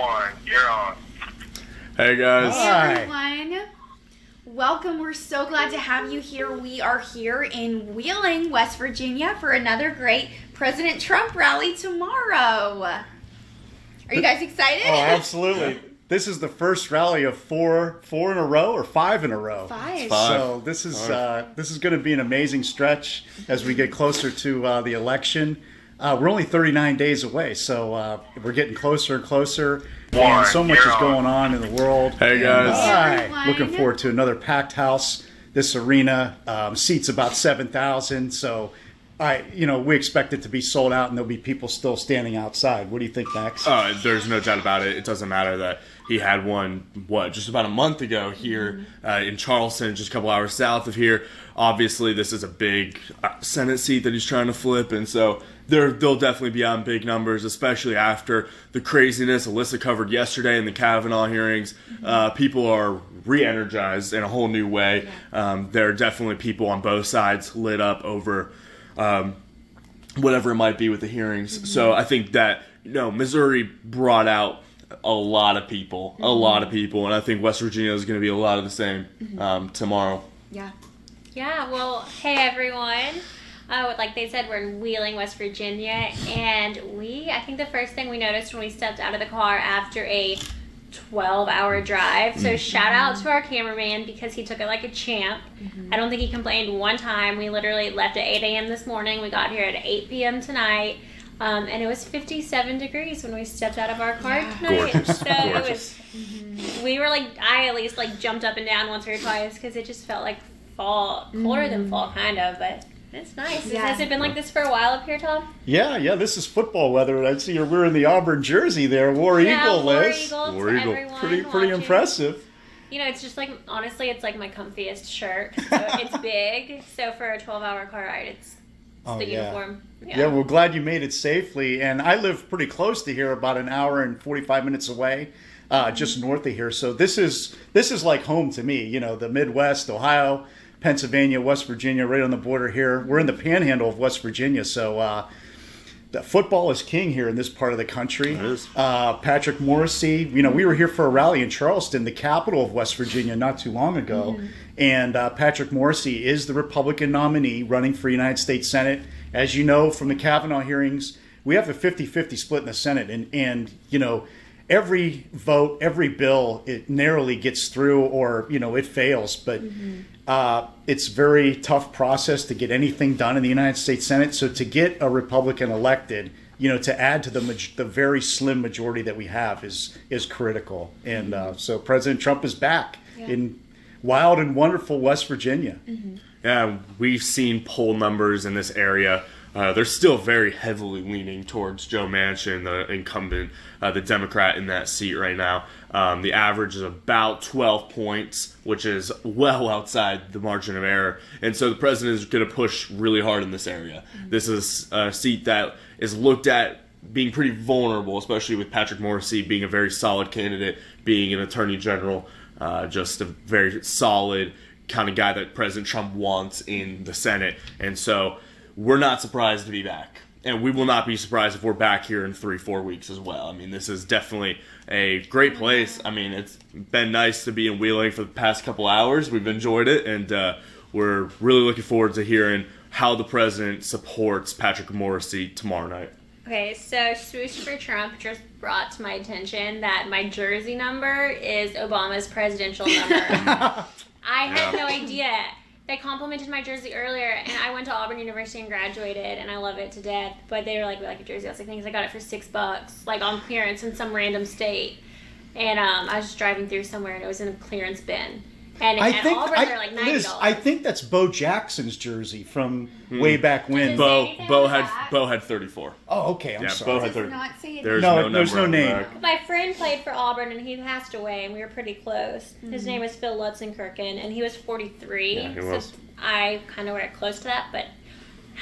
1, you're on. Hey guys. Hey everyone. Welcome. We're so glad to have you here. We are here in Wheeling, West Virginia for another great President Trump rally tomorrow. Are you guys excited? Oh, absolutely. This is the first rally of four in a row or 5 in a row. Five. So this is going to be an amazing stretch as we get closer to the election. We're only 39 days away, so we're getting closer and closer. And so much is going on in the world. Hey guys. Hi. Looking forward to another packed house. This arena seats about 7,000. So, we expect it to be sold out, and there'll be people still standing outside. What do you think, Max? There's no doubt about it. It doesn't matter that he had one, just about a month ago here in Charleston, just a couple hours south of here. Obviously, this is a big Senate seat that he's trying to flip, and so they'll definitely be on big numbers, especially after the craziness Alyssa covered yesterday in the Kavanaugh hearings. People are re-energized in a whole new way. There are definitely people on both sides lit up over whatever it might be with the hearings. So I think that Missouri brought out a lot of people, and I think West Virginia is going to be a lot of the same tomorrow. Yeah, well, hey everyone. Like they said, we're in Wheeling, West Virginia, and I think the first thing we noticed when we stepped out of the car after a 12-hour drive, so shout out to our cameraman because he took it like a champ. I don't think he complained one time. We literally left at 8 a.m. this morning. We got here at 8 p.m. tonight, and it was 57 degrees when we stepped out of our car tonight. Gorgeous. So Gorgeous. it was, we were I at least jumped up and down once or twice because it just felt like fall, colder than fall kind of, but it's nice. Has it been like this for a while up here, Tom? Yeah, this is football weather. I see you're wearing the Auburn jersey there. War Eagle, Liz. War Eagle. Pretty impressive. It's just honestly, it's my comfiest shirt. So it's big. So for a 12-hour car ride, it's the uniform. Yeah, we're glad you made it safely. And I live pretty close to here, about an hour and 45 minutes away, just north of here. So this is like home to me. The Midwest, Ohio, Pennsylvania, West Virginia, right on the border here. We're in the panhandle of West Virginia, so the football is king here in this part of the country. It is. Patrick Morrissey, we were here for a rally in Charleston, the capital of West Virginia, not too long ago. And Patrick Morrissey is the Republican nominee running for United States Senate. As you know from the Kavanaugh hearings, we have a 50-50 split in the Senate, and every vote, every bill, it narrowly gets through or, it fails. But it's a very tough process to get anything done in the United States Senate. So to get a Republican elected, to add to the very slim majority that we have is critical. And so President Trump is back in wild and wonderful West Virginia. Yeah, we've seen poll numbers in this area. They're still very heavily leaning towards Joe Manchin, the incumbent, the Democrat in that seat right now. The average is about 12 points, which is well outside the margin of error. And so the president is going to push really hard in this area. This is a seat that is looked at being pretty vulnerable, especially with Patrick Morrissey being a very solid candidate, being an attorney general, just a very solid kind of guy that President Trump wants in the Senate. And so we're not surprised to be back. And we will not be surprised if we're back here in 3-4 weeks as well. I mean, this is definitely a great place. I mean, it's been nice to be in Wheeling for the past couple hours. We've enjoyed it, and we're really looking forward to hearing how the president supports Patrick Morrissey tomorrow night. Okay, so Swoosh for Trump just brought to my attention that my jersey number is Obama's presidential number. I had no idea. They complimented my jersey earlier, and I went to Auburn University and graduated, and I love it to death. But they were like, we like a jersey. I was like, thanks. I got it for $6, on clearance in some random state. And I was just driving through somewhere, and it was in a clearance bin. And at Auburn, they're like $90. Liz, I think that's Bo Jackson's jersey from way back when. Bo had 34. Oh, okay. I'm sorry. Bo had 30. There's no name. My friend played for Auburn, and he passed away, and we were pretty close. His name was Phil Lutzenkirchen, and he was 43. Yeah, he was. So I kind of wear close to that, but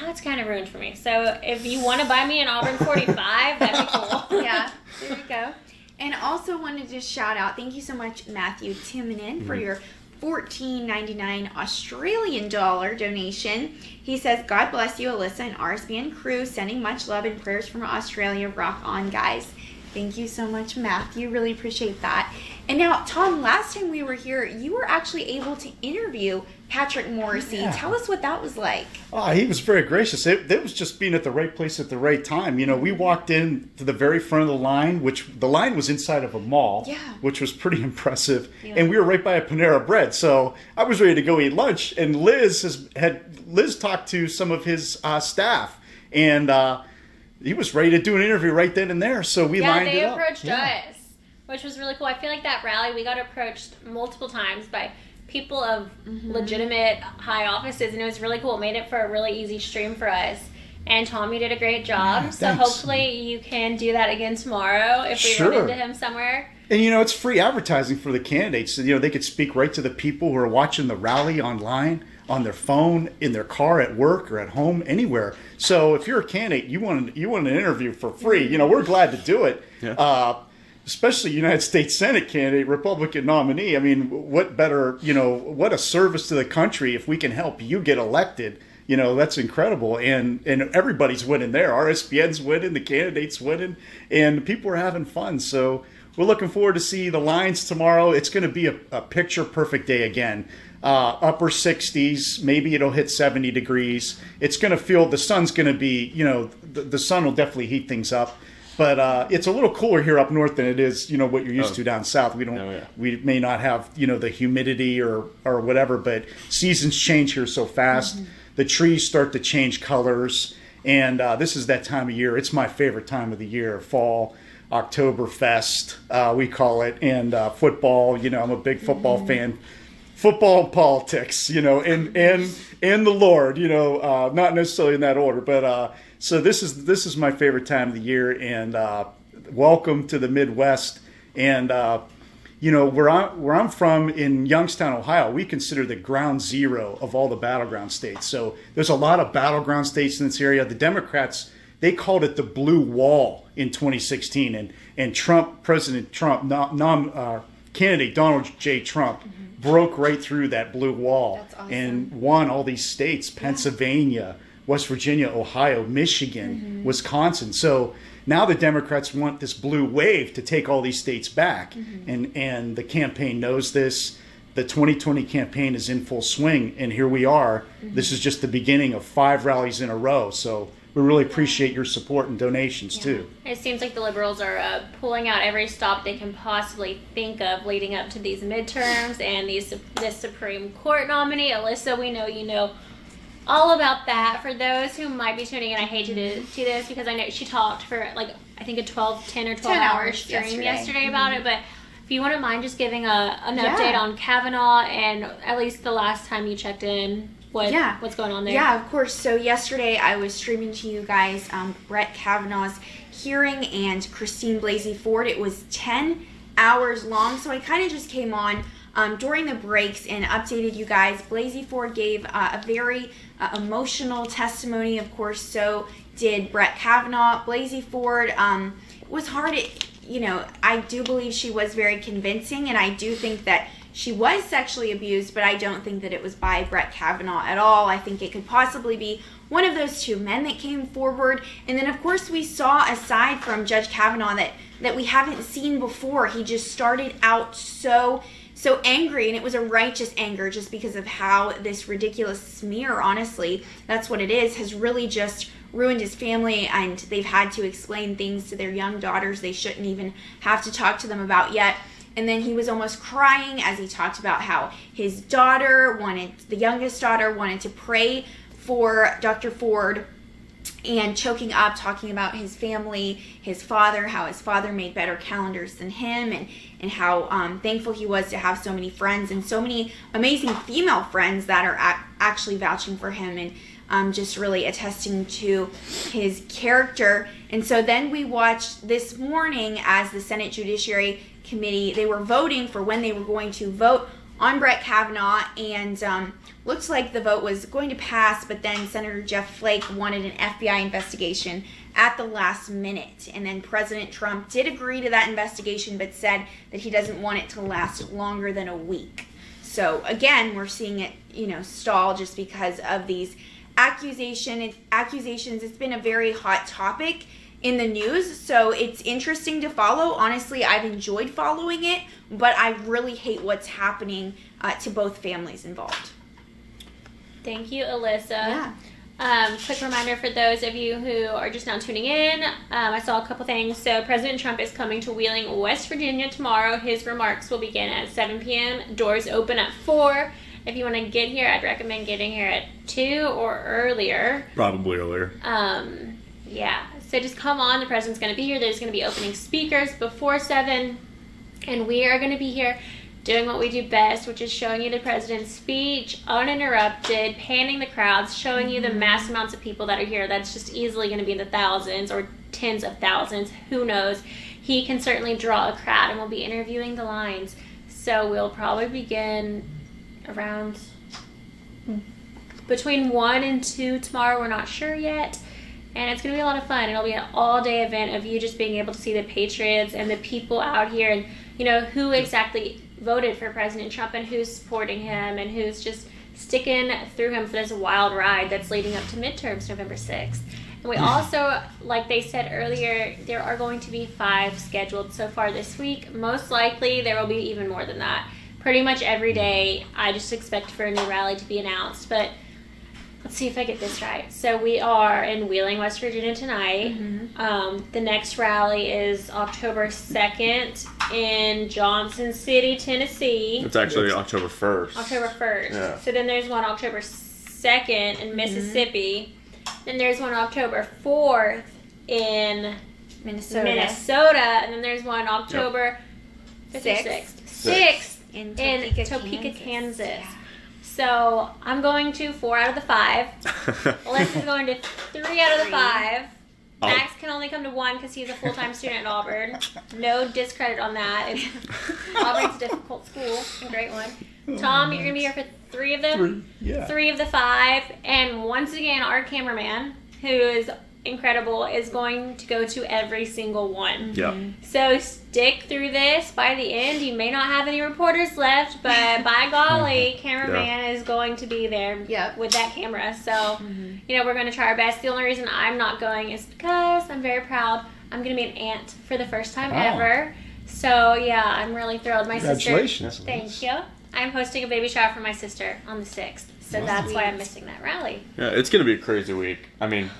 now it's kind of ruined for me. So if you want to buy me an Auburn 45, that'd be cool. Yeah, there you go. And also wanted to shout out, thank you so much, Matthew Timonen, for your $14.99 Australian dollar donation. He says, God bless you, Alyssa and RSBN crew, sending much love and prayers from Australia. Rock on, guys. Thank you so much, Matthew. Really appreciate that. And now, Tom, last time we were here, you were actually able to interview Patrick Morrisey. Yeah. Tell us what that was like. Oh, he was very gracious. It was just being at the right place at the right time. You know, we walked in to the very front of the line, which the line was inside of a mall, which was pretty impressive. Yeah. And we were right by a Panera Bread. So I was ready to go eat lunch. And Liz talked to some of his staff. And he was ready to do an interview right then and there. So we lined it up. They approached us, which was really cool. I feel like that rally, we got approached multiple times by people of legitimate high offices, and it was really cool. It made it for a really easy stream for us. And Tom, you did a great job. Yeah, so hopefully you can do that again tomorrow if we run into him somewhere. And, you know, it's free advertising for the candidates. So, you know, they could speak right to the people who are watching the rally online, on their phone, in their car, at work, or at home, anywhere. So if you're a candidate, you want an interview for free, you know, we're glad to do it. Yeah. Especially United States Senate candidate, Republican nominee. I mean, what better, you know, what a service to the country if we can help you get elected. You know, that's incredible. And everybody's winning there. RSBN's winning, the candidates winning, and people are having fun. So we're looking forward to see the lines tomorrow. It's going to be a picture-perfect day again. Upper 60s, maybe it'll hit 70 degrees. It's going to feel, the sun's going to be, you know, the sun will definitely heat things up. But it's a little cooler here up north than it is, you know, what you're used to down south. We may not have, you know, the humidity or whatever, but seasons change here so fast. The trees start to change colors, and this is that time of year. It's my favorite time of the year, fall, Oktoberfest, we call it, and football. You know, I'm a big football fan. Football and politics, you know, and the Lord, you know, not necessarily in that order, but so this is my favorite time of the year, and welcome to the Midwest. And you know, where I'm from in Youngstown, Ohio, we consider the ground zero of all the battleground states. So there's a lot of battleground states in this area. The Democrats, they called it the Blue Wall in 2016, and President Trump, candidate Donald J. Trump, broke right through that blue wall. That's awesome. And won all these states, Pennsylvania, West Virginia, Ohio, Michigan, Wisconsin. So now the Democrats want this blue wave to take all these states back. And the campaign knows this. The 2020 campaign is in full swing, and here we are. This is just the beginning of 5 rallies in a row. So we really appreciate your support and donations, too. It seems like the Liberals are pulling out every stop they can possibly think of leading up to these midterms and this Supreme Court nominee. Alyssa, we know you know all about that. For those who might be tuning in, I hate to do this because I know she talked for, like, I think a 10 or 12 hour stream yesterday about it, but if you wouldn't mind just giving an update on Kavanaugh and at least the last time you checked in. What's going on there? Yeah, of course. So yesterday I was streaming to you guys Brett Kavanaugh's hearing and Christine Blasey Ford. It was 10 hours long, so I kind of just came on during the breaks and updated you guys. Blasey Ford gave a very emotional testimony, of course, so did Brett Kavanaugh. Blasey Ford was hard, you know, I do believe she was very convincing, and I do think that she was sexually abused, but I don't think that it was by Brett Kavanaugh at all. I think it could possibly be one of those 2 men that came forward. And then, of course, we saw, aside from Judge Kavanaugh, that we haven't seen before. He just started out so angry, and it was a righteous anger just because of how this ridiculous smear, honestly, that's what it is, has really just ruined his family, and they've had to explain things to their young daughters they shouldn't even have to talk to them about yet. And then he was almost crying as he talked about how his daughter the youngest daughter wanted to pray for Dr. Ford, and choking up, talking about his family, his father, how his father made better calendars than him, and how thankful he was to have so many friends and so many amazing female friends that are actually vouching for him, and just really attesting to his character. And so then we watched this morning as the Senate Judiciary Committee, they were voting for when they were going to vote on Brett Kavanaugh, and looks like the vote was going to pass, but then Senator Jeff Flake wanted an FBI investigation at the last minute. And then President Trump did agree to that investigation, but said that he doesn't want it to last longer than a week. So again, we're seeing it, you know, stall just because of these accusations. It's been a very hot topic in the news, so it's interesting to follow. Honestly, I've enjoyed following it, but I really hate what's happening to both families involved. Thank you, Alyssa. Yeah. Quick reminder for those of you who are just now tuning in. I saw a couple things. So President Trump is coming to Wheeling, West Virginia tomorrow. His remarks will begin at 7 p.m. Doors open at 4. If you want to get here, I'd recommend getting here at 2 or earlier. Probably earlier. Yeah. So just come on. The president's going to be here. There's going to be opening speakers before 7. And we are going to be here doing what we do best, which is showing you the president's speech uninterrupted, panning the crowds, showing you the mass amounts of people that are here. That's just easily going to be in the thousands or tens of thousands. Who knows? He can certainly draw a crowd, and we'll be interviewing the lines. So we'll probably begin around between 1 and 2 tomorrow. We're not sure yet. And it's going to be a lot of fun. It'll be an all-day event of you just being able to see the patriots and the people out here and, you know, who exactly voted for President Trump and who's supporting him and who's just sticking through him for this wild ride that's leading up to midterms November 6th. And we also, like they said earlier, there are going to be 5 scheduled so far this week. Most likely there will be even more than that. Pretty much every day I just expect for a new rally to be announced. But let's see if I get this right. So we are in Wheeling, West Virginia tonight. The next rally is October 2nd in Johnson City, Tennessee. It's actually October 1st. October 1st. Yeah. So then there's one October 2nd in Mississippi. Then there's one October 4th in Minnesota. And then there's one October 6th in Topeka, Kansas. So I'm going to 4 out of the 5. Alyssa's going to 3 out of the 5. Max can only come to 1 because he's a full-time student at Auburn. No discredit on that. Auburn's a difficult school, a great one. Tom, you're going to be here for 3 of them? 3 of the 5. And once again, our cameraman, who is incredible, is going to go to every single one. So stick through this. By the end, you may not have any reporters left, but by golly, cameraman is going to be there with that camera. So, you know, we're going to try our best. The only reason I'm not going is because I'm very proud. I'm going to be an aunt for the first time ever. So, yeah, I'm really thrilled. My Congratulations. sister. Thank you. I'm hosting a baby shower for my sister on the 6th. So that's why I'm missing that rally. Yeah, it's going to be a crazy week. I mean,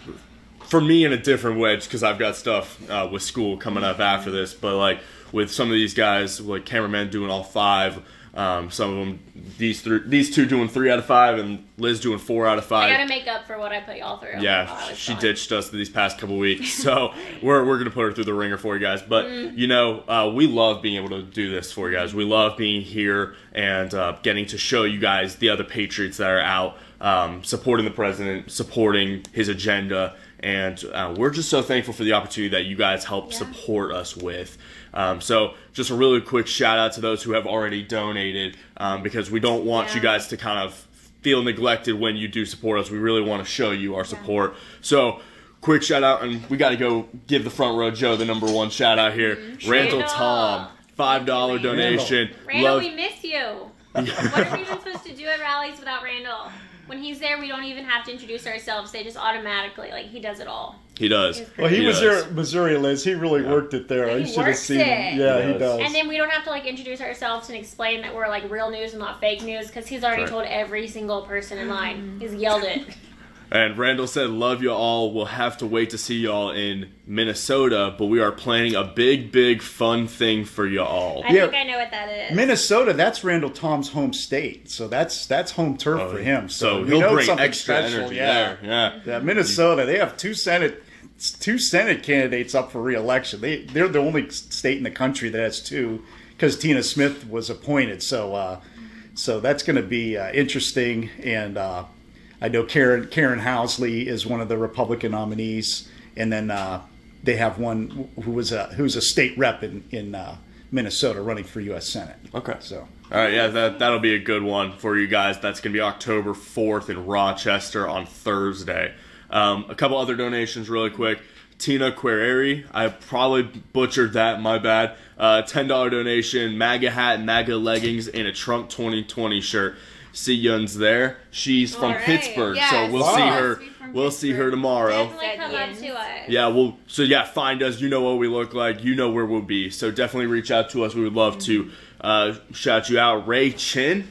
for me in a different wedge, because I've got stuff with school coming up after this, but like with some of these guys, like cameraman doing all 5, some of them, these 2 doing 3 out of 5, and Liz doing 4 out of 5. I gotta make up for what I put y'all through. Yeah, she ditched us these past couple weeks, so we're gonna put her through the ringer for you guys. But you know, we love being able to do this for you guys. We love being here and getting to show you guys the other patriots that are out supporting the president, supporting his agenda. And we're just so thankful for the opportunity that you guys help support us with. So just a really quick shout out to those who have already donated, because we don't want you guys to kind of feel neglected when you do support us. We really want to show you our support. So quick shout out, and we got to go give the front row Joe the #1 shout out here. Randall Tom, $5 donation. Randall, we miss you. What are we even supposed to do at rallies without Randall? When he's there, we don't even have to introduce ourselves. They just automatically, like, he does it all. He does. Well, he was there at Missouri, Liz. He really worked it there. You should have seen him. Yeah, he does. And then we don't have to, like, introduce ourselves and explain that we're, like, real news and not fake news, because he's already told every single person in line. He's yelled it. And Randall said, love you all. We'll have to wait to see y'all in Minnesota, but we are planning a big, big fun thing for y'all. I think I know what that is. Minnesota, that's Randall Tom's home state. So that's home turf for him. So he'll bring extra energy there. Yeah, Minnesota, they have two Senate candidates up for re-election. They're the only state in the country that has 2, because Tina Smith was appointed. So that's going to be interesting. And I know Karen Housley is one of the Republican nominees, and then they have one who's a state rep in Minnesota running for U.S. Senate. Okay. So. All right, yeah, that'll be a good one for you guys. That's going to be October 4th in Rochester on Thursday. A couple other donations really quick. Tina Quereri, I probably butchered that, my bad. $10 donation, MAGA hat, MAGA leggings, and a Trump 2020 shirt. see Yun's there. She's from Alright. Pittsburgh, Yes. so we'll Wow. see Must her. be from We'll see her Pittsburgh. tomorrow. Definitely come up to us. Yeah, find us. You know what we look like. You know where we'll be. So definitely reach out to us. We would love to shout you out. Ray Chin,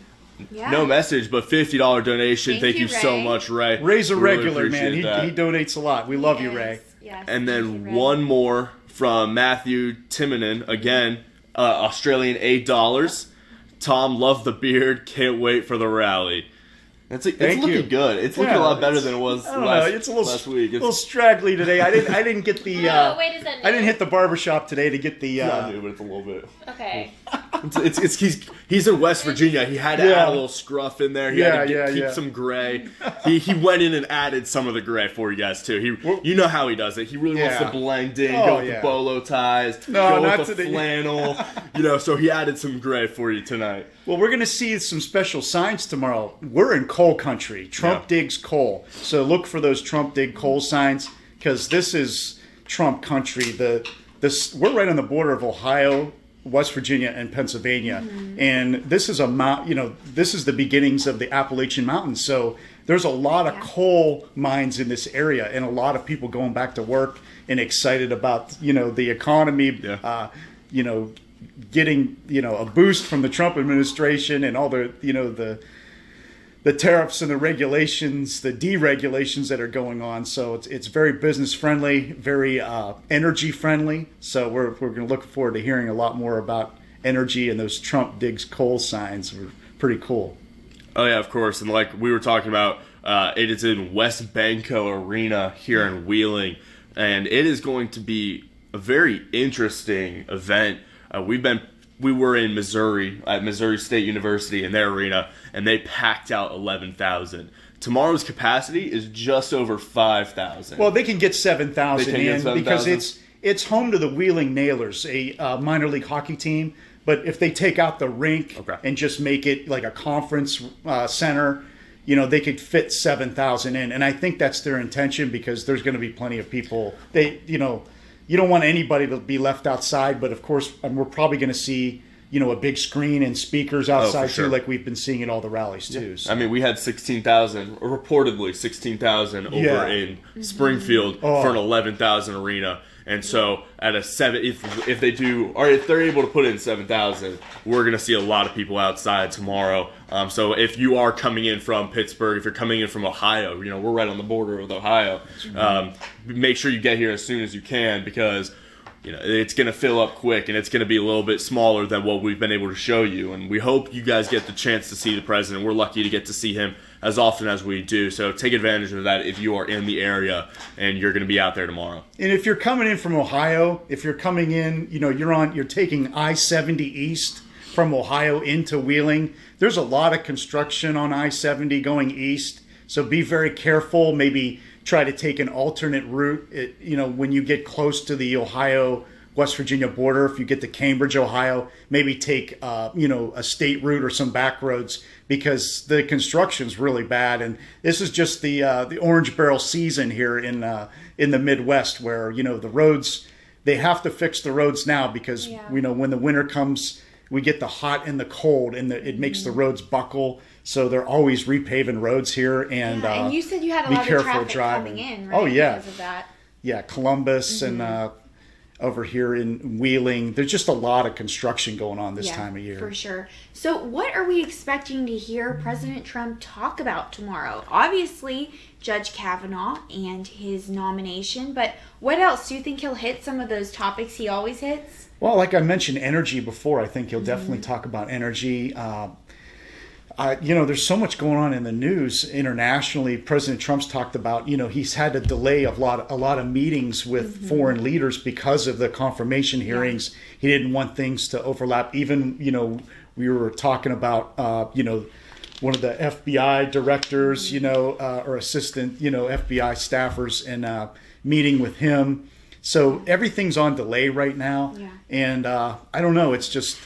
Yeah. no message, but $50 donation. Thank Thank you, you so Ray. much, Ray. Ray's a Really regular, man. appreciate that. He donates a lot. We love you, Ray. Yes. And Thank you, then Ray. one more from Matthew Timonen, again, Australian $8. Tom, love the beard. Can't wait for the rally. It's Thank looking you. good. It's looking Yeah, a lot better it's- than it was I don't know. last, It's a little, last week. little straggly today. I didn't get the. No, wait a second. I didn't hit the barbershop today to get the. Yeah, I knew, but it's a little bit. Okay. He's in West Virginia. He had to Yeah. add a little scruff in there. He had to keep yeah. some gray. He went in and added some of the gray for you guys too. You know how he does it. He really wants to Yeah. blend in, Oh, go with yeah. the bolo ties, No, go not with the today. flannel. So he added some gray for you tonight. Well, we're going to see some special signs tomorrow. We're in coal country. Trump Yeah. digs coal. So look for those Trump dig coal signs because this is Trump country. We're right on the border of Ohio, West Virginia, and Pennsylvania. And this is this is the beginnings of the Appalachian Mountains. So there's a lot of coal mines in this area and a lot of people going back to work and excited about, the economy, Yeah. getting a boost from the Trump administration and all the the tariffs and the regulations, the deregulations that are going on. So it's very business friendly, very energy friendly. So we're going to look forward to hearing a lot more about energy and those Trump digs coal signs. Are pretty cool. Oh yeah, of course. And like we were talking about, it is in West Banco Arena here in Wheeling, and it is going to be a very interesting event. We were in Missouri at Missouri State University in their arena, and they packed out 11,000. Tomorrow's capacity is just over 5,000. Well, they can get 7,000 They can get in 7,000? because it's home to the Wheeling Nailers, a minor league hockey team. But if they take out the rink and just make it like a conference center, they could fit 7,000 in. And I think that's their intention because there's going to be plenty of people. You don't want anybody to be left outside, but of course, we're probably going to see, a big screen and speakers outside sure. too, like we've been seeing at all the rallies too. So. I mean, we had 16,000, or reportedly 16,000 over in Springfield for an 11,000 arena. And so at a if they do, or if they're able to put in 7,000, we're going to see a lot of people outside tomorrow. So if you are coming in from Pittsburgh, if you're coming in from Ohio, we're right on the border with Ohio. Make sure you get here as soon as you can because it's going to fill up quick and it's going to be a little bit smaller than what we've been able to show you. And we hope you guys get the chance to see the president. We're lucky to get to see him as often as we do. So take advantage of that if you are in the area and you're going to be out there tomorrow. And if you're coming in from Ohio, if you're coming in, you're taking I-70 east from Ohio into Wheeling. There's a lot of construction on I-70 going east. So be very careful. Maybe try to take an alternate route. When you get close to the Ohio-West Virginia border, if you get to Cambridge, Ohio, maybe take a state route or some back roads because the construction's really bad. And this is just the orange barrel season here in the Midwest, where the roads, they have to fix the roads now because when the winter comes, we get the hot and the cold, and it makes the roads buckle. So they're always repaving roads here, and and you said you had a lot of traffic coming in, right? Oh yeah, because of that. Yeah, Columbus and over here in Wheeling. There's just a lot of construction going on this time of year. For sure. So what are we expecting to hear President Trump talk about tomorrow? Obviously, Judge Kavanaugh and his nomination, but what else? Do you think he'll hit some of those topics he always hits? Well, like I mentioned energy before, I think he'll definitely talk about energy. There's so much going on in the news internationally. President Trump's talked about, he's had to delay a lot of meetings with foreign leaders because of the confirmation hearings. He didn't want things to overlap. Even, we were talking about, one of the FBI directors, or assistant, FBI staffers, and meeting with him. So everything's on delay right now. Yeah. And I don't know. It's just...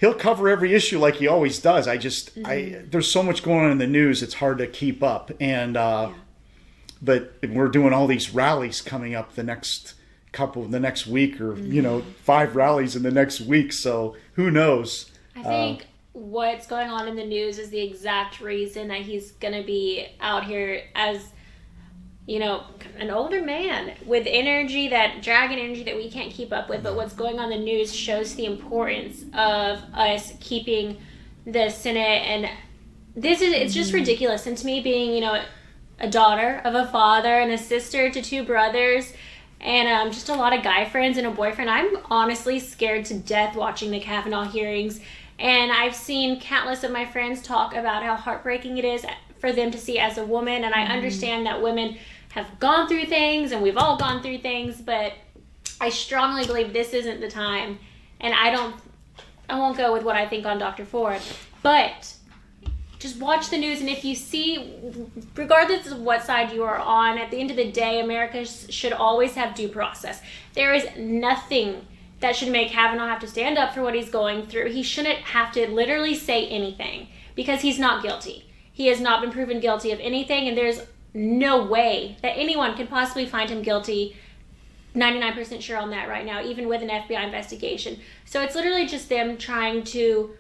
He'll cover every issue like he always does. There's so much going on in the news, it's hard to keep up. And but we're doing all these rallies coming up the next week, or 5 rallies in the next week. So who knows? I think what's going on in the news is the exact reason that he's going to be out here as, you know, an older man with energy, that dragon energy that we can't keep up with. But what's going on in the news shows the importance of us keeping the Senate. And it's just ridiculous. And to me, being, you know, a daughter of a father and a sister to 2 brothers, and just a lot of guy friends and a boyfriend, I'm honestly scared to death watching the Kavanaugh hearings. And I've seen countless of my friends talk about how heartbreaking it is for them to see as a woman. And I understand that women have gone through things, and we've all gone through things, but I strongly believe this isn't the time. And I won't go with what I think on Dr. Ford, but just watch the news. And if you see, regardless of what side you are on, at the end of the day, America should always have due process. There is nothing that should make Kavanaugh have to stand up for what he's going through. He shouldn't have to literally say anything, because he's not guilty. He has not been proven guilty of anything, and there's no way that anyone can possibly find him guilty. 99% sure on that right now, even with an FBI investigation. So it's literally just them trying to,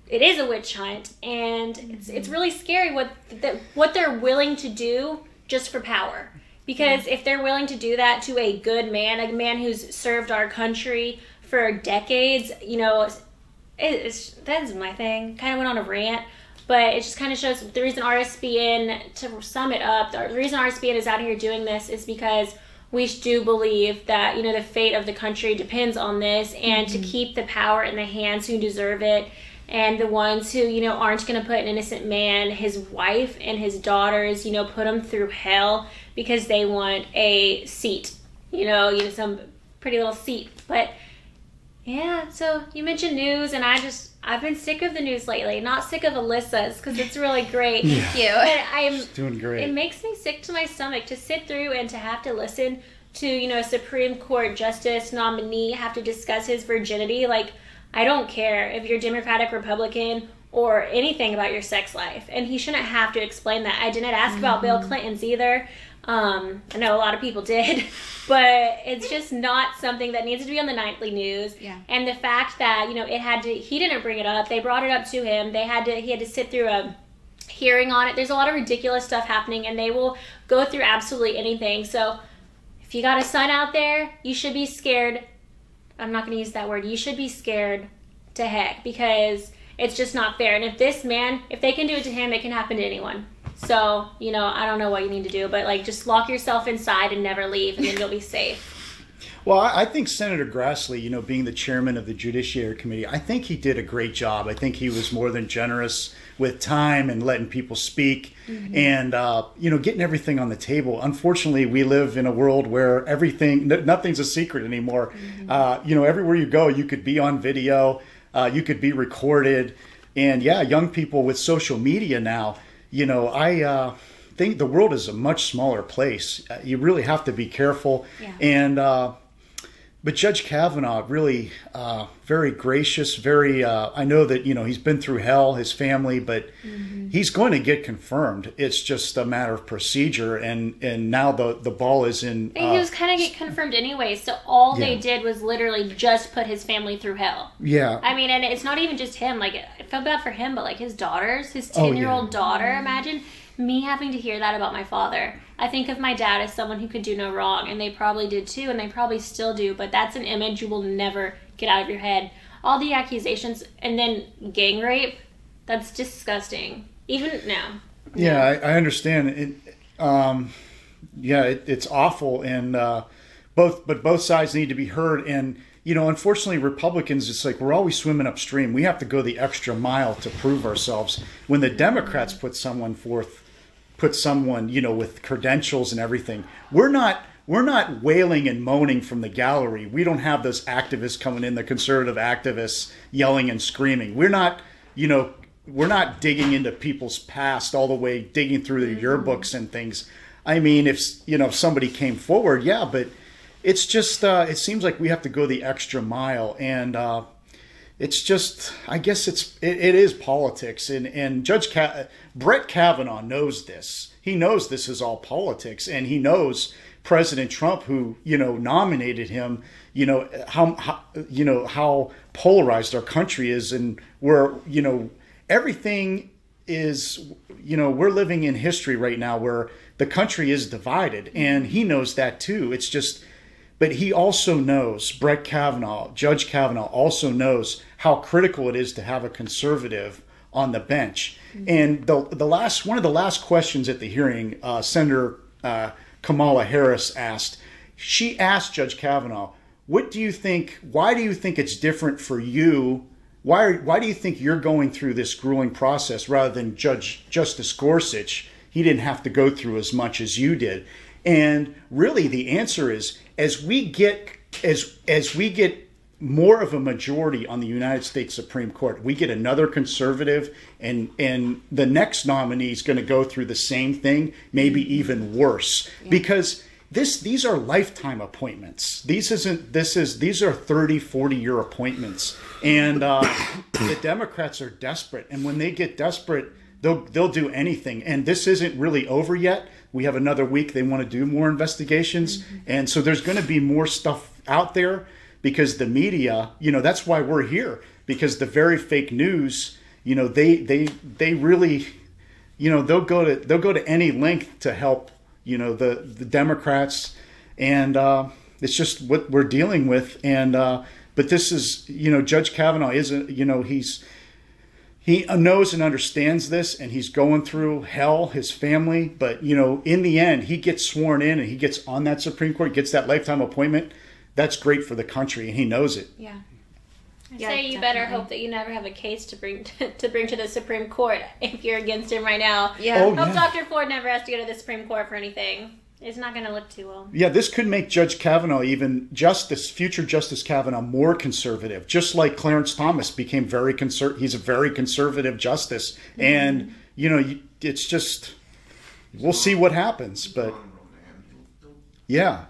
it is a witch hunt, and it's really scary what they're willing to do just for power. Because if they're willing to do that to a good man, a man who's served our country for decades, you know, that is my thing. Kind of went on a rant, but it just kind of shows the reason RSBN, to sum it up, the reason RSBN is out here doing this is because we do believe that, you know, the fate of the country depends on this, and to keep the power in the hands who deserve it, and the ones who, you know, aren't going to put an innocent man, his wife and his daughters, you know, put them through hell because they want a seat, you know, some pretty little seat. But yeah, so you mentioned news, and I've been sick of the news lately. Not sick of Alyssa's, because it's really great. Thank you. But I'm doing great. It makes me sick to my stomach to sit through and to have to listen to, you know, a Supreme Court justice nominee have to discuss his virginity. Like, I don't care if you're Democratic, Republican, or anything about your sex life, and he shouldn't have to explain that. I didn't ask about Bill Clinton's either. I know a lot of people did, but it's just not something that needs to be on the nightly news. Yeah. And the fact that, you know, he didn't bring it up. They brought it up to him. He had to sit through a hearing on it. There's a lot of ridiculous stuff happening, and they will go through absolutely anything. So if you got a son out there, you should be scared. I'm not going to use that word. You should be scared to heck, because it's just not fair. And if this man, if they can do it to him, it can happen to anyone. So, you know, I don't know what you need to do, but like, just lock yourself inside and never leave, and then you'll be safe. Well, I think Senator Grassley, you know, being the chairman of the Judiciary Committee, I think he did a great job. I think he was more than generous with time and letting people speak and, you know, getting everything on the table. Unfortunately, we live in a world where nothing's a secret anymore. You know, everywhere you go, you could be on video, you could be recorded. And yeah, young people with social media now, you know, I think the world is a much smaller place. You really have to be careful. Yeah. And but Judge Kavanaugh, really very gracious, very, I know that, you know, he's been through hell, his family, but he's going to get confirmed. It's just a matter of procedure, and now the ball is in. He was kind of get confirmed anyway, so all they did was literally just put his family through hell. Yeah. I mean, and it's not even just him. Like, I felt bad for him, but like his daughters, his 10-year-old daughter, imagine me having to hear that about my father. I think of my dad as someone who could do no wrong, and they probably did too, and they probably still do, but that's an image you will never get out of your head. All the accusations, and then gang rape, that's disgusting. Even now. Yeah, I understand. It's awful, and both sides need to be heard. And you know, unfortunately, Republicans, it's like we're always swimming upstream. We have to go the extra mile to prove ourselves. When the Democrats put someone, you know, with credentials and everything, we're not wailing and moaning from the gallery. We don't have those activists coming in, the conservative activists yelling and screaming. We're not digging into people's past all the way, digging through their yearbooks and things. I mean, if somebody came forward, yeah, but it's just, it seems like we have to go the extra mile, and it's just, I guess it is politics, and Brett Kavanaugh knows this. He knows this is all politics, and he knows President Trump, who, nominated him, how polarized our country is, and where, everything is, we're living in history right now where the country is divided, and he knows that too. It's just, but he also knows, Judge Kavanaugh also knows how critical it is to have a conservative on the bench. And one of the last questions at the hearing, Senator Kamala Harris asked Judge Kavanaugh, why do you think it's different for you? Why do you think you're going through this grueling process rather than Justice Gorsuch? He didn't have to go through as much as you did. And really the answer is, as we get more of a majority on the United States Supreme Court, we get another conservative, and the next nominee is going to go through the same thing, maybe even worse, because these are lifetime appointments. These are 30, 40-year appointments, and the Democrats are desperate, and when they get desperate, they'll do anything. And this isn't really over yet. We have another week. They want to do more investigations, and so there's going to be more stuff out there, because the media, that's why we're here, because the very fake news, they really, they'll go to any length to help, the Democrats, and it's just what we're dealing with. And but this is, Judge Kavanaugh isn't, he knows and understands this, and he's going through hell, his family, but in the end, he gets sworn in and he gets on that Supreme Court, gets that lifetime appointment. That's great for the country, and he knows it. Yeah. I say you better hope that you never have a case to bring to the Supreme Court if you're against him right now. Yeah. Hope Dr. Ford never has to go to the Supreme Court for anything. It's not going to look too well. Yeah, this could make Judge Kavanaugh, future Justice Kavanaugh, more conservative. Just like Clarence Thomas became he's a very conservative justice, and it's just, we'll see what happens. But yeah.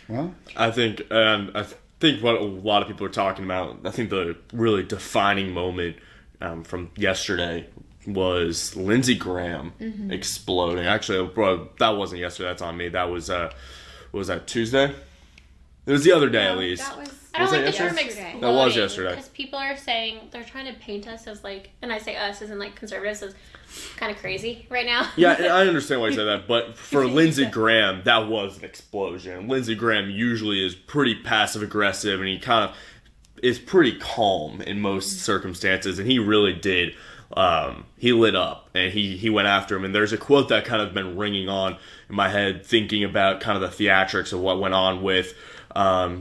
Well, I think what a lot of people are talking about, I think the really defining moment from yesterday was Lindsey Graham exploding. Actually, that wasn't yesterday. That's on me. That was was that Tuesday? It was the other day, at least. I don't like the term exploding. That was yesterday. Because people are saying, they're trying to paint us as and I say us as in conservatives, as kind of crazy right now. Yeah, I understand why you said that, but for Lindsey Graham, that was an explosion. Lindsey Graham usually is pretty passive-aggressive, and he kind of is pretty calm in most circumstances, and he really did. He lit up, and he went after him, and there's a quote that kind of been ringing on in my head, thinking about kind of the theatrics of what went on with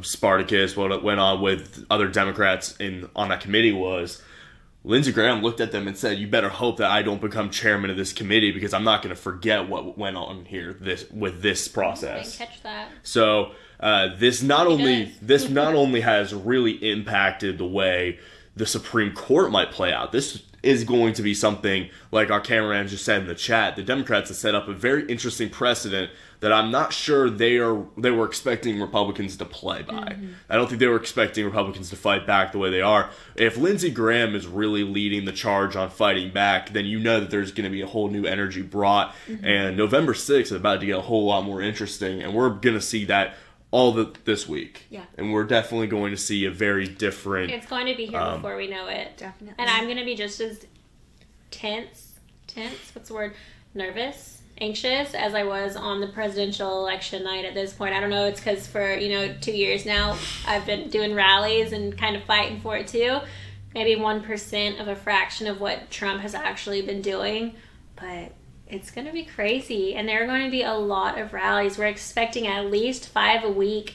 Spartacus, what went on with other Democrats on that committee was, Lindsey Graham looked at them and said, "You better hope that I don't become chairman of this committee, because I'm not going to forget what went on here with this process." I didn't catch that. So this not only has really impacted the way the Supreme Court might play out. This is going to be something, like our cameraman just said in the chat, the Democrats have set up a very interesting precedent that I'm not sure they were expecting Republicans to play by. I don't think they were expecting Republicans to fight back the way they are. If Lindsey Graham is really leading the charge on fighting back, then you know that there's going to be a whole new energy brought, and November 6th is about to get a whole lot more interesting, and we're going to see that this week. Yeah. And we're definitely going to see a very different... It's going to be here before we know it. Definitely. And I'm going to be just as tense, what's the word? Nervous, anxious, as I was on the presidential election night at this point. I don't know, it's because for, 2 years now, I've been doing rallies and kind of fighting for it too. Maybe 1% of a fraction of what Trump has actually been doing. But it's going to be crazy, and there are going to be a lot of rallies. We're expecting at least 5 a week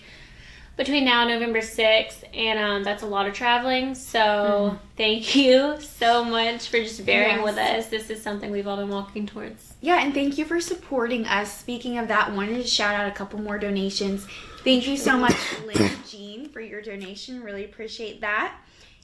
between now and November 6th, and that's a lot of traveling. So thank you so much for just bearing with us. This is something we've all been walking towards. Yeah, and thank you for supporting us. Speaking of that, wanted to shout out a couple more donations. Thank you so much, Lynn Jean, for your donation. Really appreciate that.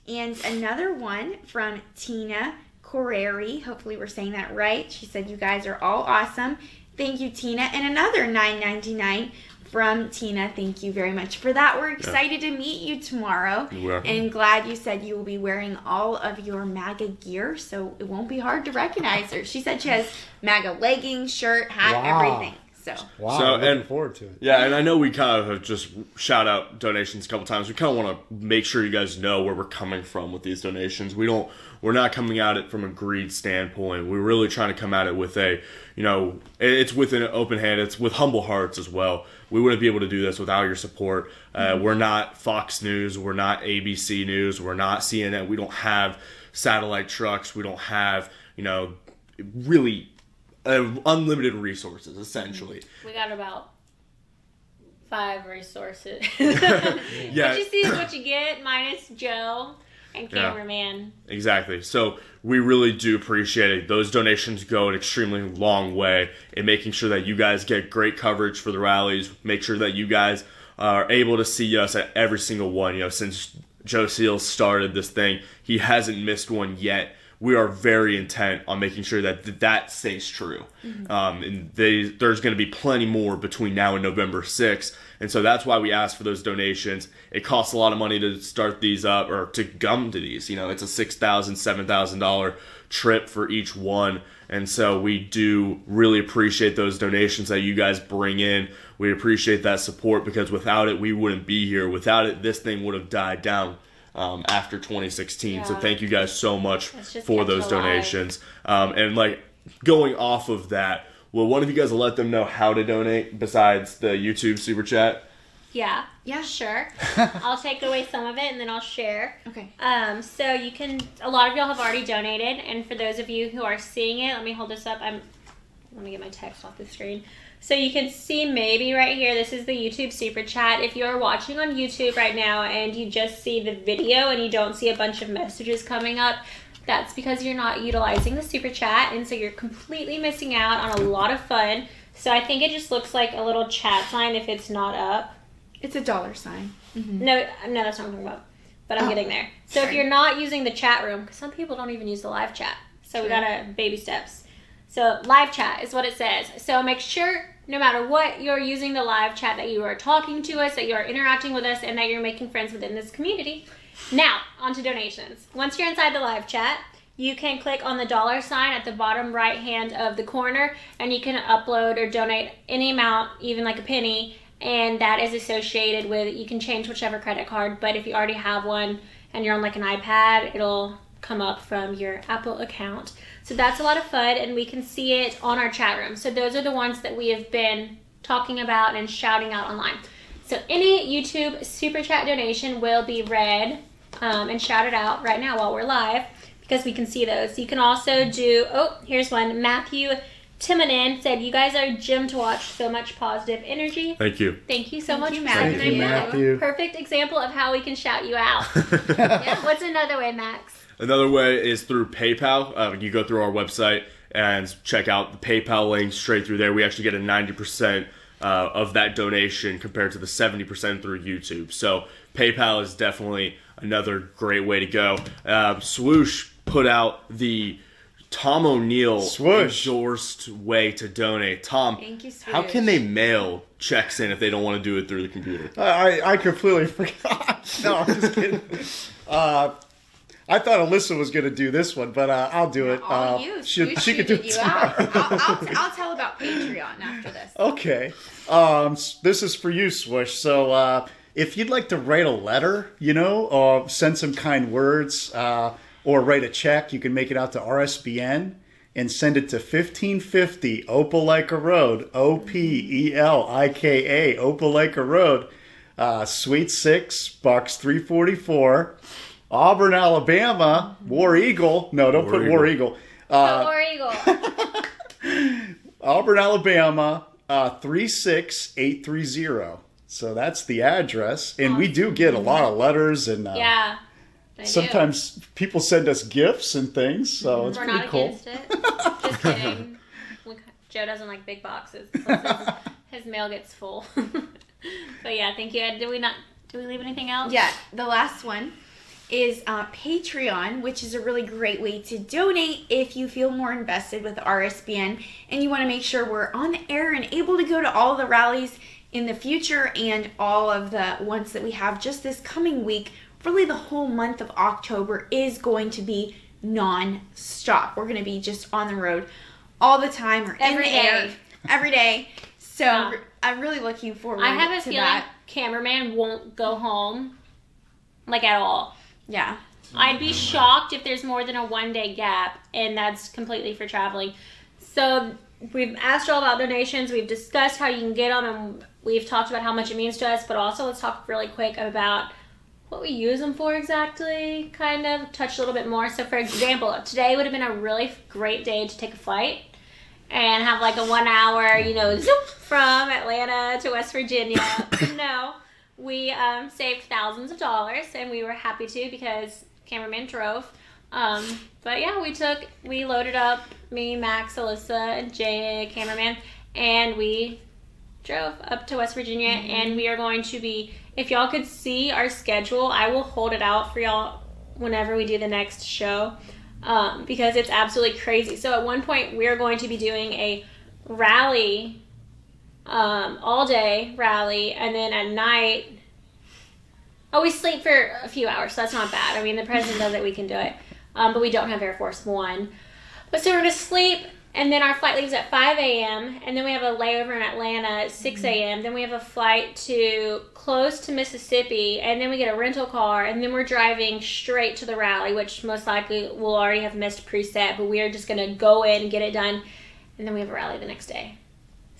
And another one from Tina Correri. Hopefully we're saying that right. She said, "You guys are all awesome." Thank you, Tina. And another $9.99 from Tina. Thank you very much for that. We're excited to meet you tomorrow. And glad you said you will be wearing all of your MAGA gear, so it won't be hard to recognize her. She said she has MAGA leggings, shirt, hat, everything. So Wow, So, I'm looking and- forward to it. Yeah, and I know we kind of have just shout out donations a couple times. We kind of want to make sure you guys know where we're coming from with these donations. We're not coming at it from a greed standpoint. We're really trying to come at it with a, it's with an open hand. It's with humble hearts as well. We wouldn't be able to do this without your support. We're not Fox News. We're not ABC News. We're not CNN. We don't have satellite trucks. We don't have, really unlimited resources, essentially. We got about 5 resources. Yeah. What you see is what you get, minus Joe and cameraman. Exactly. So we really do appreciate it. Those donations go an extremely long way in making sure that you guys get great coverage for the rallies. Make sure that you guys are able to see us at every single one. Since Joe Seals started this thing, he hasn't missed one yet. We are very intent on making sure that stays true. And there's going to be plenty more between now and November 6th. And so that's why we ask for those donations. It costs a lot of money to start these up or to come to these. It's a $6,000, $7,000 trip for each one. And so we do really appreciate those donations that you guys bring in. We appreciate that support because without it, we wouldn't be here. Without it, this thing would have died down. After 2016. So thank you guys so much for those donations. And going off of that, will one of you guys let them know how to donate besides the YouTube super chat? Yeah, sure. I'll take away some of it and then I'll share. Okay. So you can, a lot of y'all have already donated, and for those of you who are seeing it, let me hold this up. Let me get my text off the screen. So you can see maybe right here, this is the YouTube Super Chat. If you're watching on YouTube right now and you just see the video and you don't see a bunch of messages coming up, that's because you're not utilizing the Super Chat, and so you're completely missing out on a lot of fun. So I think it just looks like a little chat sign if it's not up. it's a dollar sign. Mm-hmm. No, that's not what I'm talking about, but I'm getting there. So if you're not using the chat room, because some people don't even use the live chat, so we gotta baby steps. So live chat is what it says. So make sure no matter what, you're using the live chat, that you are talking to us, that you are interacting with us, and that you're making friends within this community. Now, on to donations. Once you're inside the live chat, you can click on the dollar sign at the bottom right hand of the corner, and you can upload or donate any amount, even like a penny, and that is associated with, you can change whichever credit card, but if you already have one and you're on like an iPad, it'll come up from your Apple account. So that's a lot of fun, and we can see it on our chat room. So those are the ones that we have been talking about and shouting out online. So any YouTube Super Chat donation will be read and shouted out right now while we're live, because we can see those. You can also do, here's one. Matthew Timonen said, "You guys are gym to watch, so much positive energy." Thank you. Thank you so Thank much, you, Matthew. Matthew. Matthew. Perfect example of how we can shout you out. Yeah. What's another way, Max? Another way is through PayPal. You go through our website and check out the PayPal link straight through there. We actually get a 90% of that donation compared to the 70% through YouTube. So PayPal is definitely another great way to go. Swoosh put out the Tom O'Neill endorsed way to donate. Tom, Thank you, Swoosh. how can they mail checks in if they don't want to do it through the computer? I completely forgot. No, I'm just kidding. I thought Alyssa was going to do this one, but I'll do it. All you. She Swoosh could do shooted it you out. tomorrow. I'll tell about Patreon after this. Okay. This is for you, Swoosh. So if you'd like to write a letter, or send some kind words, or write a check, you can make it out to RSBN and send it to 1550 Opelika Road, Opelika, Opelika Road, Suite 6, Box 344, Auburn, Alabama, War Eagle. No, don't put War Eagle. War Eagle. Auburn, Alabama, 36830. So that's the address. And we do get a lot of letters, and Yeah. sometimes people send us gifts and things, so it's We're pretty not cool. against it. Just kidding. Joe doesn't like big boxes. Plus his mail gets full. But yeah, thank you. Did we leave anything else? Yeah, the last one is Patreon, which is a really great way to donate if you feel more invested with RSBN and you want to make sure we're on the air and able to go to all the rallies in the future and all of the ones that we have just this coming week. Really, the whole month of October is going to be non-stop. We're going to be just on the road all the time or in the air every day. So I'm really looking forward to that. I have a feeling cameraman won't go home, like, at all. Yeah. I'd be shocked if there's more than a 1-day gap, and that's completely for traveling. So we've asked all about donations. We've discussed how you can get them, and we've talked about how much it means to us. But also, let's talk really quick about what we use them for exactly. Kind of touch a little bit more. So, for example, today would have been a really great day to take a flight and have like a 1 hour, zoop from Atlanta to West Virginia. No, we saved thousands of dollars, and we were happy to because cameraman drove. But yeah, we loaded up, me, Max, Alyssa, and Jay, cameraman, and we drove up to West Virginia, and we are going to be, if y'all could see our schedule, I will hold it out for y'all whenever we do the next show, because it's absolutely crazy. So at one point, we're going to be doing a rally, all day rally, and then at night, we sleep for a few hours, so that's not bad. I mean, the president does it, we can do it. But we don't have Air Force One. But so we're going to sleep, and then our flight leaves at 5 a.m., and then we have a layover in Atlanta at 6 a.m., then we have a flight to close to Mississippi, and then we get a rental car, and then we're driving straight to the rally, which most likely we'll already have missed preset, but we are just going to go in and get it done, and then we have a rally the next day.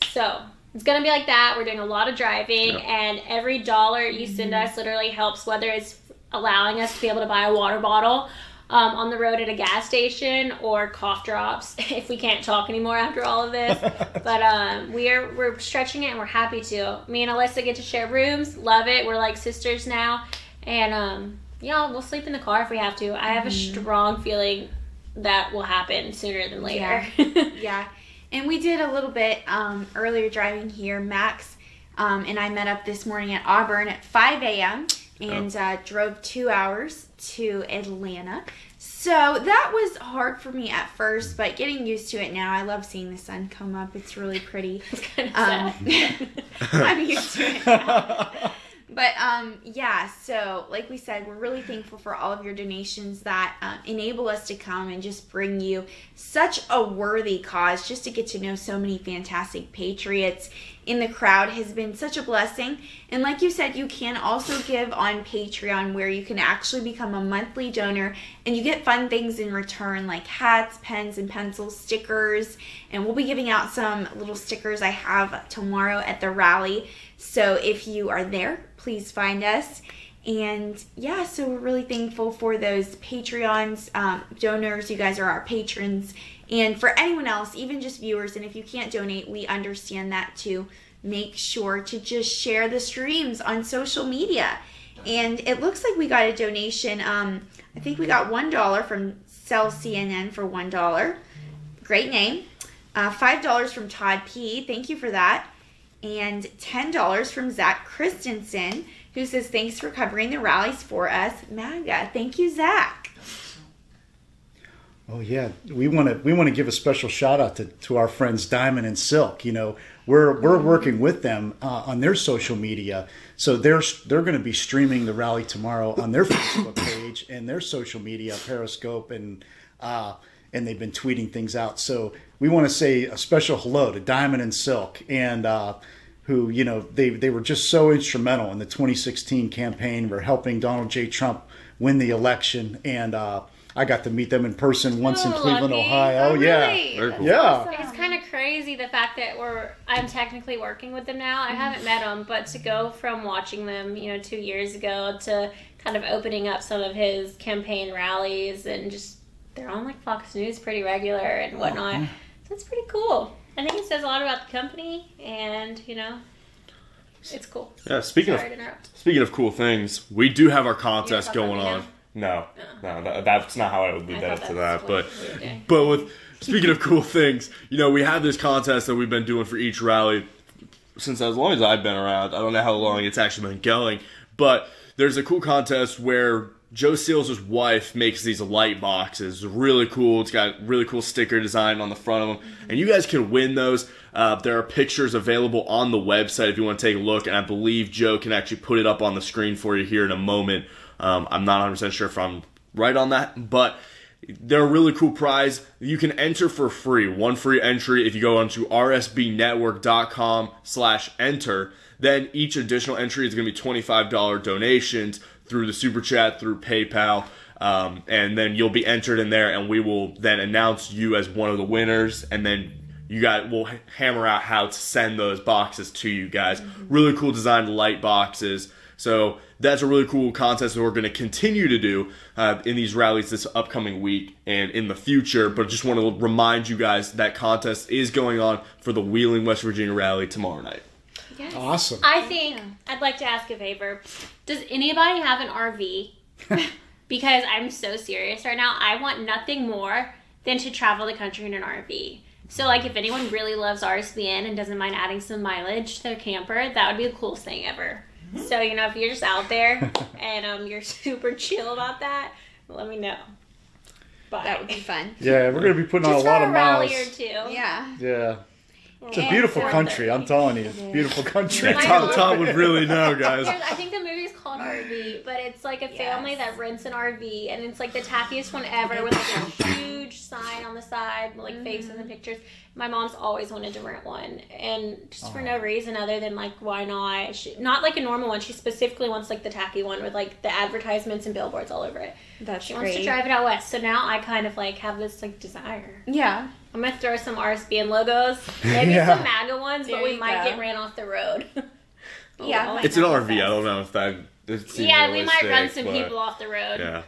So it's going to be like that. We're doing a lot of driving, and every dollar you send us literally helps, whether it's allowing us to be able to buy a water bottle on the road at a gas station, or cough drops if we can't talk anymore after all of this. But we're stretching it, and we're happy to. Me and Alyssa get to share rooms. Love it. We're like sisters now. And we'll sleep in the car if we have to. I have a strong feeling that will happen sooner than later. Yeah. And we did a little bit earlier driving here. Max and I met up this morning at Auburn at 5 a.m. and drove 2 hours to Atlanta. So that was hard for me at first, but getting used to it now. I love seeing the sun come up. It's really pretty. It's kind of sad. I'm used to it now. But so like we said, we're really thankful for all of your donations that enable us to come and just bring you such a worthy cause. Just to get to know so many fantastic patriots in the crowd has been such a blessing. And like you said, you can also give on Patreon, where you can actually become a monthly donor, and you get fun things in return like hats, pens and pencils, stickers, and we'll be giving out some little stickers I have tomorrow at the rally. So if you are there, please find us. And so we're really thankful for those Patreons, donors. You guys are our patrons. And for anyone else, even just viewers, and if you can't donate, we understand that too. Make sure to just share the streams on social media. And it looks like we got a donation. I think we got $1 from Sell CNN for $1. Great name. $5 from Todd P. Thank you for that. And $10 from Zach Christensen, who says, thanks for covering the rallies for us, MAGA. Thank you, Zach. Oh yeah, we want to give a special shout out to our friends Diamond and Silk. We're working with them on their social media, so they're going to be streaming the rally tomorrow on their Facebook page and their social media, Periscope, and they've been tweeting things out. So we want to say a special hello to Diamond and Silk, and who they were just so instrumental in the 2016 campaign for helping Donald J. Trump win the election, and I got to meet them in person once in Cleveland, lucky. Ohio. Oh, yeah, really? Very cool. Yeah. Awesome. It's kind of crazy the fact that I'm technically working with them now. I haven't met them, but to go from watching them, 2 years ago to kind of opening up some of his campaign rallies, and just they're on like Fox News pretty regular and whatnot. So it's pretty cool. I think it says a lot about the company, and it's cool. Yeah, speaking of cool things, we do have our contest going on. No, that's not how I would lead that up to that. But with speaking of cool things, we have this contest that we've been doing for each rally since as long as I've been around. I don't know how long it's actually been going, but there's a cool contest where Joe Seals' wife makes these light boxes. Really cool. It's got really cool sticker design on the front of them, and you guys can win those. There are pictures available on the website if you want to take a look, and I believe Joe can actually put it up on the screen for you here in a moment. I'm not 100% sure if I'm right on that, but they're a really cool prize. You can enter for free. One free entry if you go onto rsbnetwork.com/enter. Then each additional entry is going to be $25 donations through the Super Chat, through PayPal. And then you'll be entered in there, and we will then announce you as one of the winners. And then we'll hammer out how to send those boxes to you guys. Really cool designed light boxes. So that's a really cool contest that we're going to continue to do in these rallies this upcoming week and in the future. But just want to remind you guys that contest is going on for the Wheeling, West Virginia rally tomorrow night. Yes. Awesome. I think I'd like to ask a favor. Does anybody have an RV? Because I'm so serious right now. I want nothing more than to travel the country in an RV. So, like, if anyone really loves RSBN and doesn't mind adding some mileage to their camper, that would be the coolest thing ever. So, you know, if you're just out there and you're super chill about that, let me know. Bye. That would be fun. Yeah, we're going to be putting on a Just lot for of a miles. rally or two. Yeah. Yeah. It's a And beautiful 4:30. country, I'm telling you. It's a beautiful country. My Tom would really know, guys. I think the movie's called RV, but it's like a family that rents an RV, and it's like the tackiest one ever with like a huge sign on the side, like faces and pictures. My mom's always wanted to rent one, and just for no reason other than like, why not? Not like a normal one. She specifically wants like the tacky one with like the advertisements and billboards all over it. That's She great. wants to drive it out west, so now I kind of like have this like desire. Yeah. I'm gonna throw some RSBN logos, maybe Yeah. some MAGA ones, There but we you might go. get ran off the road. Yeah, well. It's an RV. I don't know if that... Yeah, we might run some people off the road. Yeah.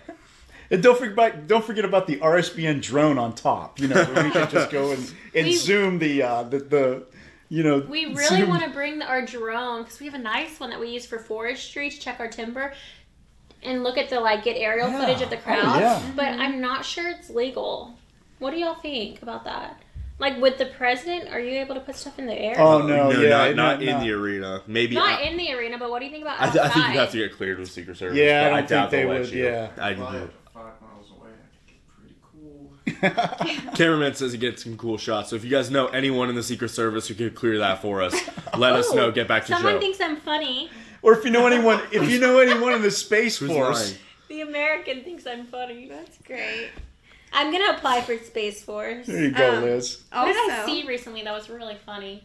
And don't forget about the RSBN drone on top. You know, where we can just go and zoom the you know. We really want to bring our drone because we have a nice one that we use for forestry to check our timber and look at the get aerial footage of the crowds. Oh, yeah. But I'm not sure it's legal. What do y'all think about that? Like with the president, are you able to put stuff in the air? Oh no, yeah, not in the arena. Maybe Not in the arena, but what do you think about I outside? think you have to get cleared with Secret Service. Yeah, but I don't doubt think they they'll let would, you. yeah. I If I do. had 5 miles away, I could get pretty cool. Cameraman says he gets some cool shots. So if you guys know anyone in the Secret Service who could clear that for us, let us know. Get back to Someone Joe. thinks I'm funny. Or if you know anyone in the Space Who's Force. lying? The American thinks I'm funny. That's great. I'm gonna apply for Space Force. There you go, Liz. What did I Also, see recently that was really funny?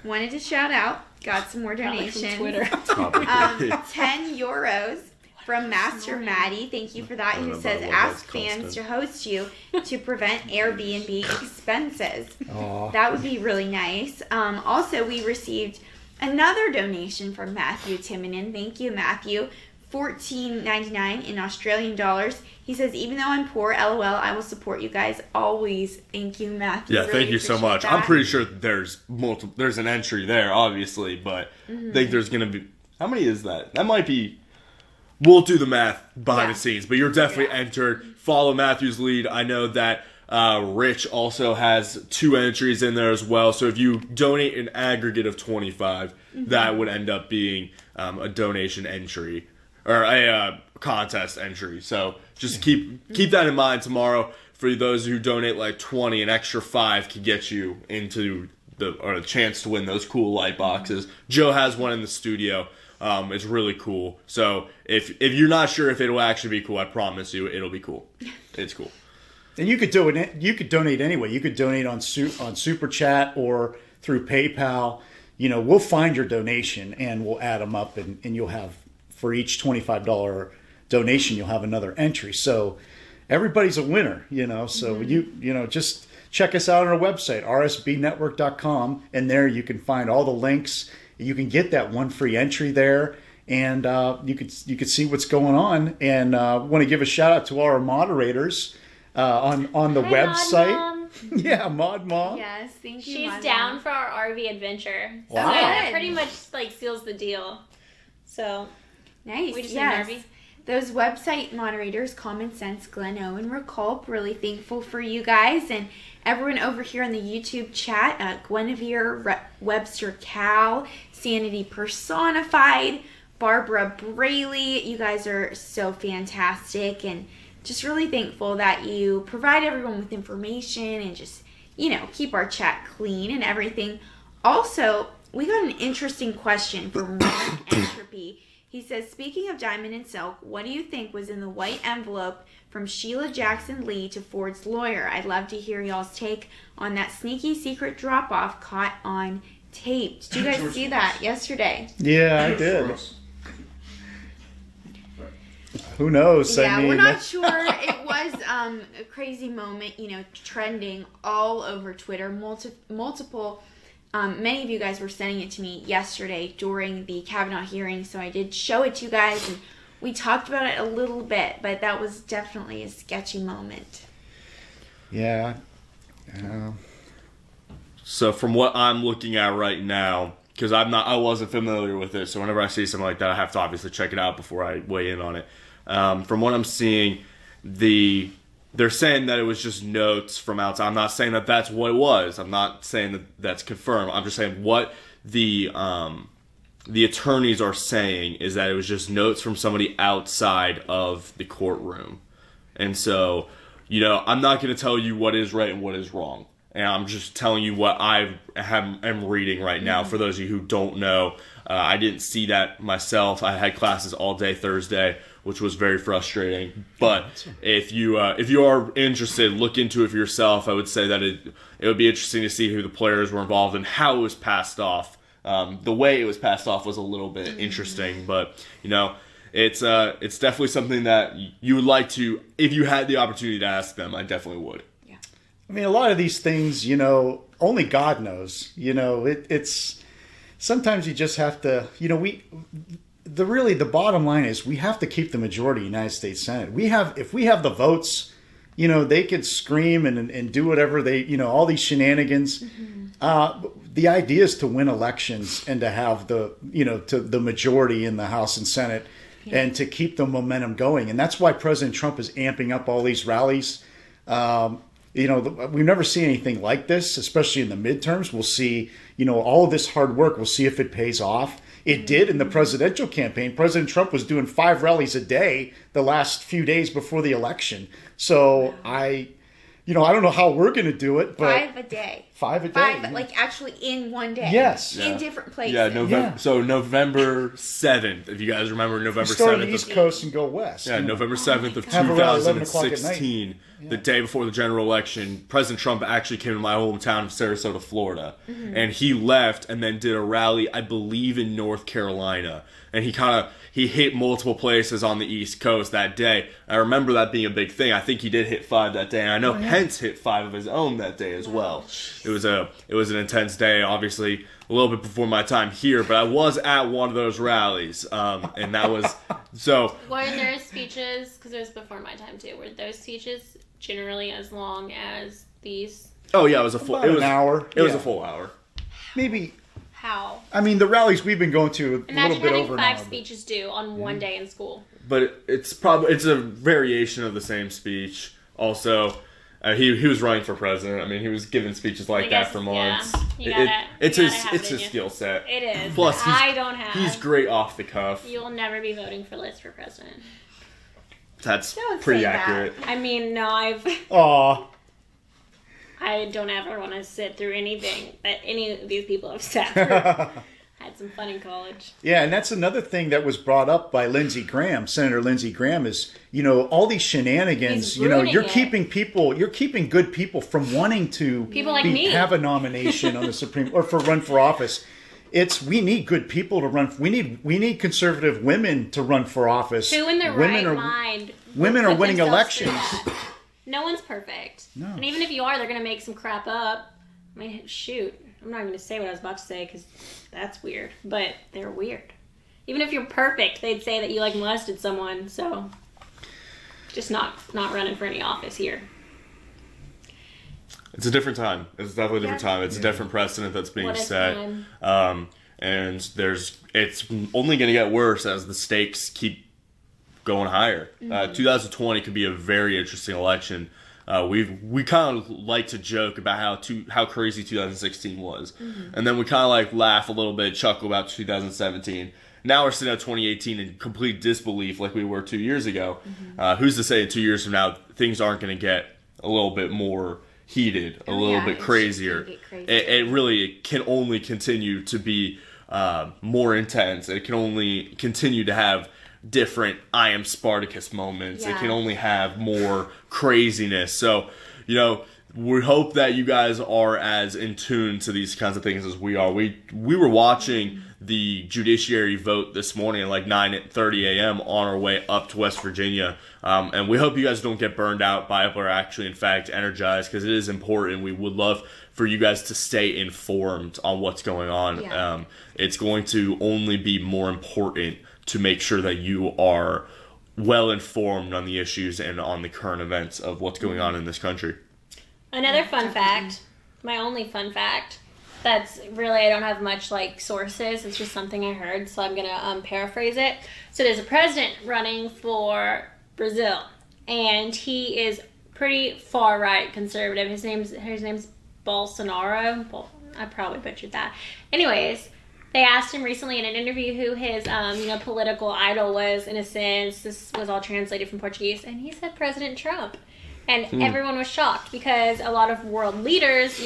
wanted to shout out, got some more Probably from donations. Twitter. Probably. 10 euros from Master Maddie. Thank you for that. I don't Who know says, about what ask that's fans costing. to host you to prevent Airbnb expenses. Aw. That would be really nice. Also, we received another donation from Matthew Timonen. Thank you, Matthew. $14.99 in Australian dollars. He says, even though I'm poor, LOL, I will support you guys always. Thank you, Matthew. Yeah, Really thank you so appreciate much. that. I'm pretty sure there's an entry there, obviously, but I think there's gonna be. How many is that? That might be. We'll do the math behind Yeah. the scenes, but you're definitely entered. Follow Matthew's lead. I know that Rich also has 2 entries in there as well. So if you donate an aggregate of 25, that would end up being a donation entry or a contest entry. So just keep that in mind tomorrow. For those who donate like 20, an extra 5 could get you into a chance to win those cool light boxes. Joe has one in the studio. It's really cool. So if you're not sure if it'll actually be cool, I promise you it'll be cool. It's cool. And you could do it. You could donate anyway. You could donate on Super Chat or through PayPal. You know, we'll find your donation and we'll add them up, and you'll have, for each $25 donation, you'll have another entry. So everybody's a winner. You know, so you know, just check us out on our website, rsbnetwork.com, and there you can find all the links. You can get that one free entry there, and you could see what's going on. And want to give a shout out to all our moderators on the Hi, website. Mom. Yeah, Mod Mom. Yes, thank you. She's Mama. down for our RV adventure. Wow. So that Good. pretty much seals the deal. So Nice. we just yes. need an RV. Those website moderators, Common Sense, Glenn Owen, Reculp, really thankful for you guys. And everyone over here on the YouTube chat, Guinevere, Webster Cal, Sanity Personified, Barbara Braley. You guys are so fantastic, and just really thankful that you provide everyone with information and just, keep our chat clean and everything. Also, we got an interesting question from Mark Entropy. He says, speaking of Diamond and Silk, what do you think was in the white envelope from Sheila Jackson Lee to Ford's lawyer? I'd love to hear y'all's take on that sneaky secret drop-off caught on tape. Did you guys see that yesterday? Yeah, I did. Who knows? Yeah, I mean, we're not sure. It was a crazy moment, trending all over Twitter. Multiple, many of you guys were sending it to me yesterday during the Kavanaugh hearing, so I did show it to you guys, and we talked about it a little bit, but that was definitely a sketchy moment. Yeah. So from what I'm looking at right now, because I wasn't familiar with it, so whenever I see something like that, I have to obviously check it out before I weigh in on it. From what I'm seeing, they're saying that it was just notes from outside. I'm not saying that that's what it was. I'm not saying that that's confirmed. I'm just saying what the attorneys are saying is that it was just notes from somebody outside of the courtroom. And so, I'm not going to tell you what is right and what is wrong. And I'm just telling you what I am reading right now. For those of you who don't know, I didn't see that myself. I had classes all day Thursday, which was very frustrating. But if you are interested, look into it for yourself. I would say that it would be interesting to see who the players were involved and how it was passed off. The way it was passed off was a little bit interesting, but it's definitely something that you would like to, if you had the opportunity to ask them. I definitely would. I mean, a lot of these things, only God knows. It's sometimes you just have to. The bottom line is we have to keep the majority of the United States Senate. If we have the votes, they could scream and do whatever all these shenanigans. The idea is to win elections and to have the majority in the House and Senate, and to keep the momentum going. And that's why President Trump is amping up all these rallies. We've never seen anything like this, especially in the midterms. We'll see, all of this hard work. We'll see if it pays off. It did in the presidential campaign. President Trump was doing 5 rallies a day the last few days before the election. So I don't know how we're going to do it, but 5 a day. 5 a day. 5, like actually in one day. Yes. In different places. Yeah, So November 7th, if you guys remember November 7th. Start on the East Coast and go west. Yeah, November 7th of Have around 11 o'clock at 2016, the day before the general election, President Trump actually came to my hometown of Sarasota, Florida. And he left and then did a rally, I believe, in North Carolina. And he hit multiple places on the East Coast that day. I remember that being a big thing. I think he did hit 5 that day. And I know Pence hit 5 of his own that day as well. It was an intense day, obviously a little bit before my time here, but I was at one of those rallies, and that was so. Were there speeches? Because it was before my time too. Were those speeches generally as long as these? Oh yeah, it was a full. It was an hour. It was a full hour. Maybe. How? I mean, the rallies we've been going to a Imagine little bit having over 5 now, speeches due on one day in school. But it's a variation of the same speech. Also, he was running for president. I mean, he was giving speeches like that for months. Yeah. It's his skill set. It is. Plus, he's great off the cuff. You'll never be voting for Liz for president. That's Don't pretty say that. accurate. I mean, no, Aw. I don't ever want to sit through anything that any of these people have sat through. I had some fun in college. Yeah, and that's another thing that was brought up by Lindsey Graham, Senator Lindsey Graham, is, all these shenanigans, He's ruining you're it. keeping good people from wanting to People like me. have a nomination on the Supreme or run for office. We need good people to run. We need conservative women to run for office. Who in their Women right are- mind? Women would are put winning themselves through elections. that? No one's perfect. No. And even if you are, they're going to make some crap up. I mean, shoot. I'm not even going to say what I was about to say because that's weird. But they're weird. Even if you're perfect, they'd say that you molested someone. So just not running for any office here. It's a different time. It's definitely a different time. It's a different precedent that's being What a set. time. And it's only going to get worse as the stakes keep going higher. 2020 could be a very interesting election. We kind of like to joke about how crazy 2016 was, and then we kind of laugh a little bit, chuckle about 2017. Now we're sitting at 2018 in complete disbelief, like we were 2 years ago. Who's to say 2 years from now things aren't going to get a little bit more heated, a little bit crazier? It really can only continue to be more intense. It can only continue to have different I am Spartacus moments. It can only have more craziness. So, we hope that you guys are as in tune to these kinds of things as we are. We were watching the judiciary vote this morning at like 9:30 a.m. on our way up to West Virginia. And we hope you guys don't get burned out by it, but are actually, in fact, energized, because it is important. We would love for you guys to stay informed on what's going on. Yeah. It's going to only be more important to make sure that you are well informed on the issues and on the current events of what's going on in this country. Another fun fact, my only fun fact, that's really, I don't have much sources, it's just something I heard, so I'm going to paraphrase it. So there's a president running for Brazil, and he is pretty far right conservative. His name's Bolsonaro. I probably butchered that. Anyways, they asked him recently in an interview who his political idol was, in a sense. This was all translated from Portuguese, and he said President Trump. And everyone was shocked, because a lot of world leaders,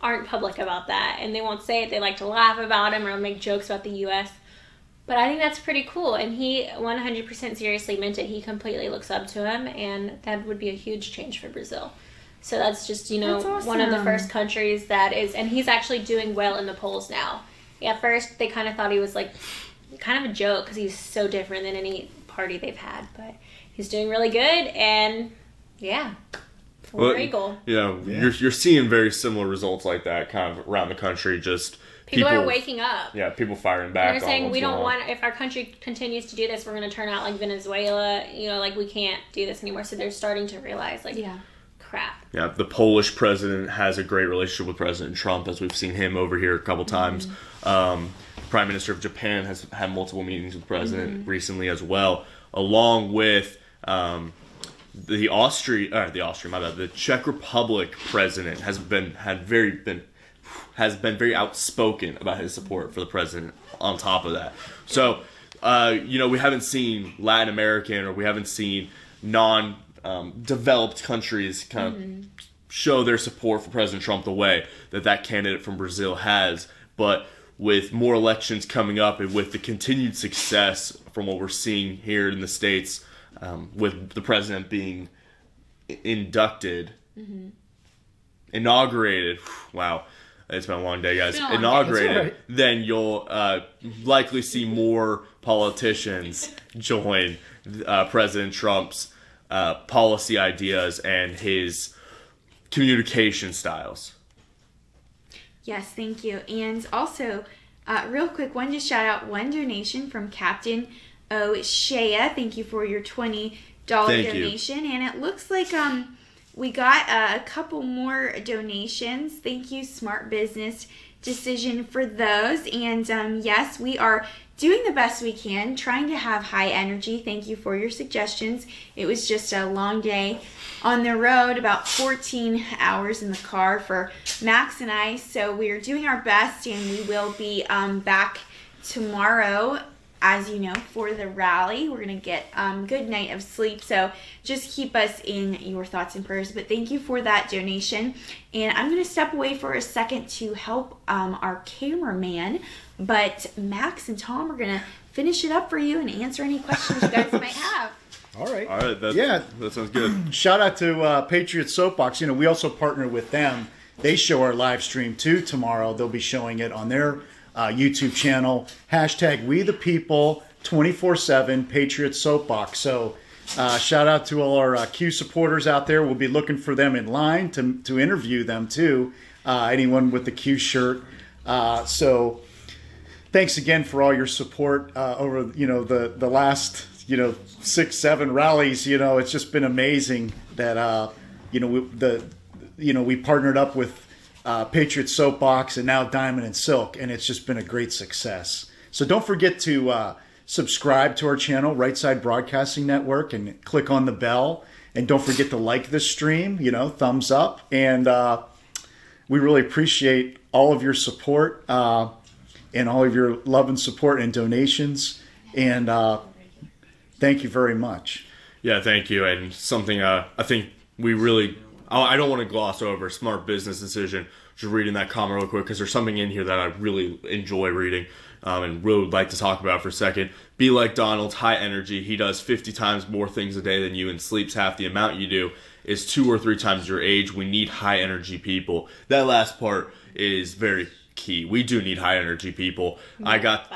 aren't public about that, and they won't say it. They like to laugh about him or make jokes about the U.S. But I think that's pretty cool, and he 100% seriously meant it. He completely looks up to him, and that would be a huge change for Brazil. So that's just, That's awesome. one of the first countries that is, and he's actually doing well in the polls now. At first, they kind of thought he was kind of a joke, because he's so different than any party they've had, but he's doing really good, and yeah. Well, Eagle. You're seeing very similar results like that kind of around the country. Just people are waking up. Yeah, people firing back. They're saying we don't want. If our country continues to do this, we're going to turn out like Venezuela. We can't do this anymore. So they're starting to realize, crap. Yeah, the Polish president has a great relationship with President Trump, as we've seen him over here a couple times. Prime Minister of Japan has had multiple meetings with the president recently as well, along with. The Czech Republic president has been very outspoken about his support for the president. On top of that, so we haven't seen Latin American, or we haven't seen developed countries kind of show their support for President Trump the way that candidate from Brazil has. But with more elections coming up, and with the continued success from what we're seeing here in the States. With the president being inaugurated, wow, it's been a long day, guys. Inaugurated, then you'll likely see more politicians join President Trump's policy ideas and his communication styles. Yes, thank you. And also, real quick, wanted to shout out one donation from Captain O'Shea. Thank you for your $20 donation. And it looks like we got a couple more donations. Thank you, Smart Business Decision, for those. And yes, we are doing the best we can, trying to have high energy. Thank you for your suggestions. It was just a long day on the road, about 14 hours in the car for Max and I. So we are doing our best, and we will be back tomorrow, as you know, for the rally. We're going to get a good night of sleep, so just keep us in your thoughts and prayers. But thank you for that donation. And I'm going to step away for a second to help our cameraman, but Max and Tom are going to finish it up for you and answer any questions you guys might have. All right. That sounds good. Shout out to Patriot Soapbox. We also partner with them. They show our live stream too tomorrow. They'll be showing it on their YouTube channel, #WeThePeople 24/7 Patriot Soapbox. So shout out to all our Q supporters out there. We'll be looking for them in line to interview them too. Anyone with the Q shirt. So thanks again for all your support over the last 6-7 rallies. It's just been amazing that we partnered up with Patriot Soapbox, and now Diamond and Silk, and it's just been a great success. So don't forget to subscribe to our channel, Right Side Broadcasting Network, and click on the bell. And don't forget to like this stream, thumbs up. And we really appreciate all of your support and all of your love and support and donations. And thank you very much. Yeah, thank you. And something I think we really... I don't want to gloss over Smart Business Decision. just reading that comment real quick because there's something in here that I really enjoy reading and really would like to talk about for a second. Be like Donald, high energy. He does 50 times more things a day than you and sleeps half the amount you do. Is 2 or 3 times your age. We need high energy people. That last part is very key. We do need high energy people. I got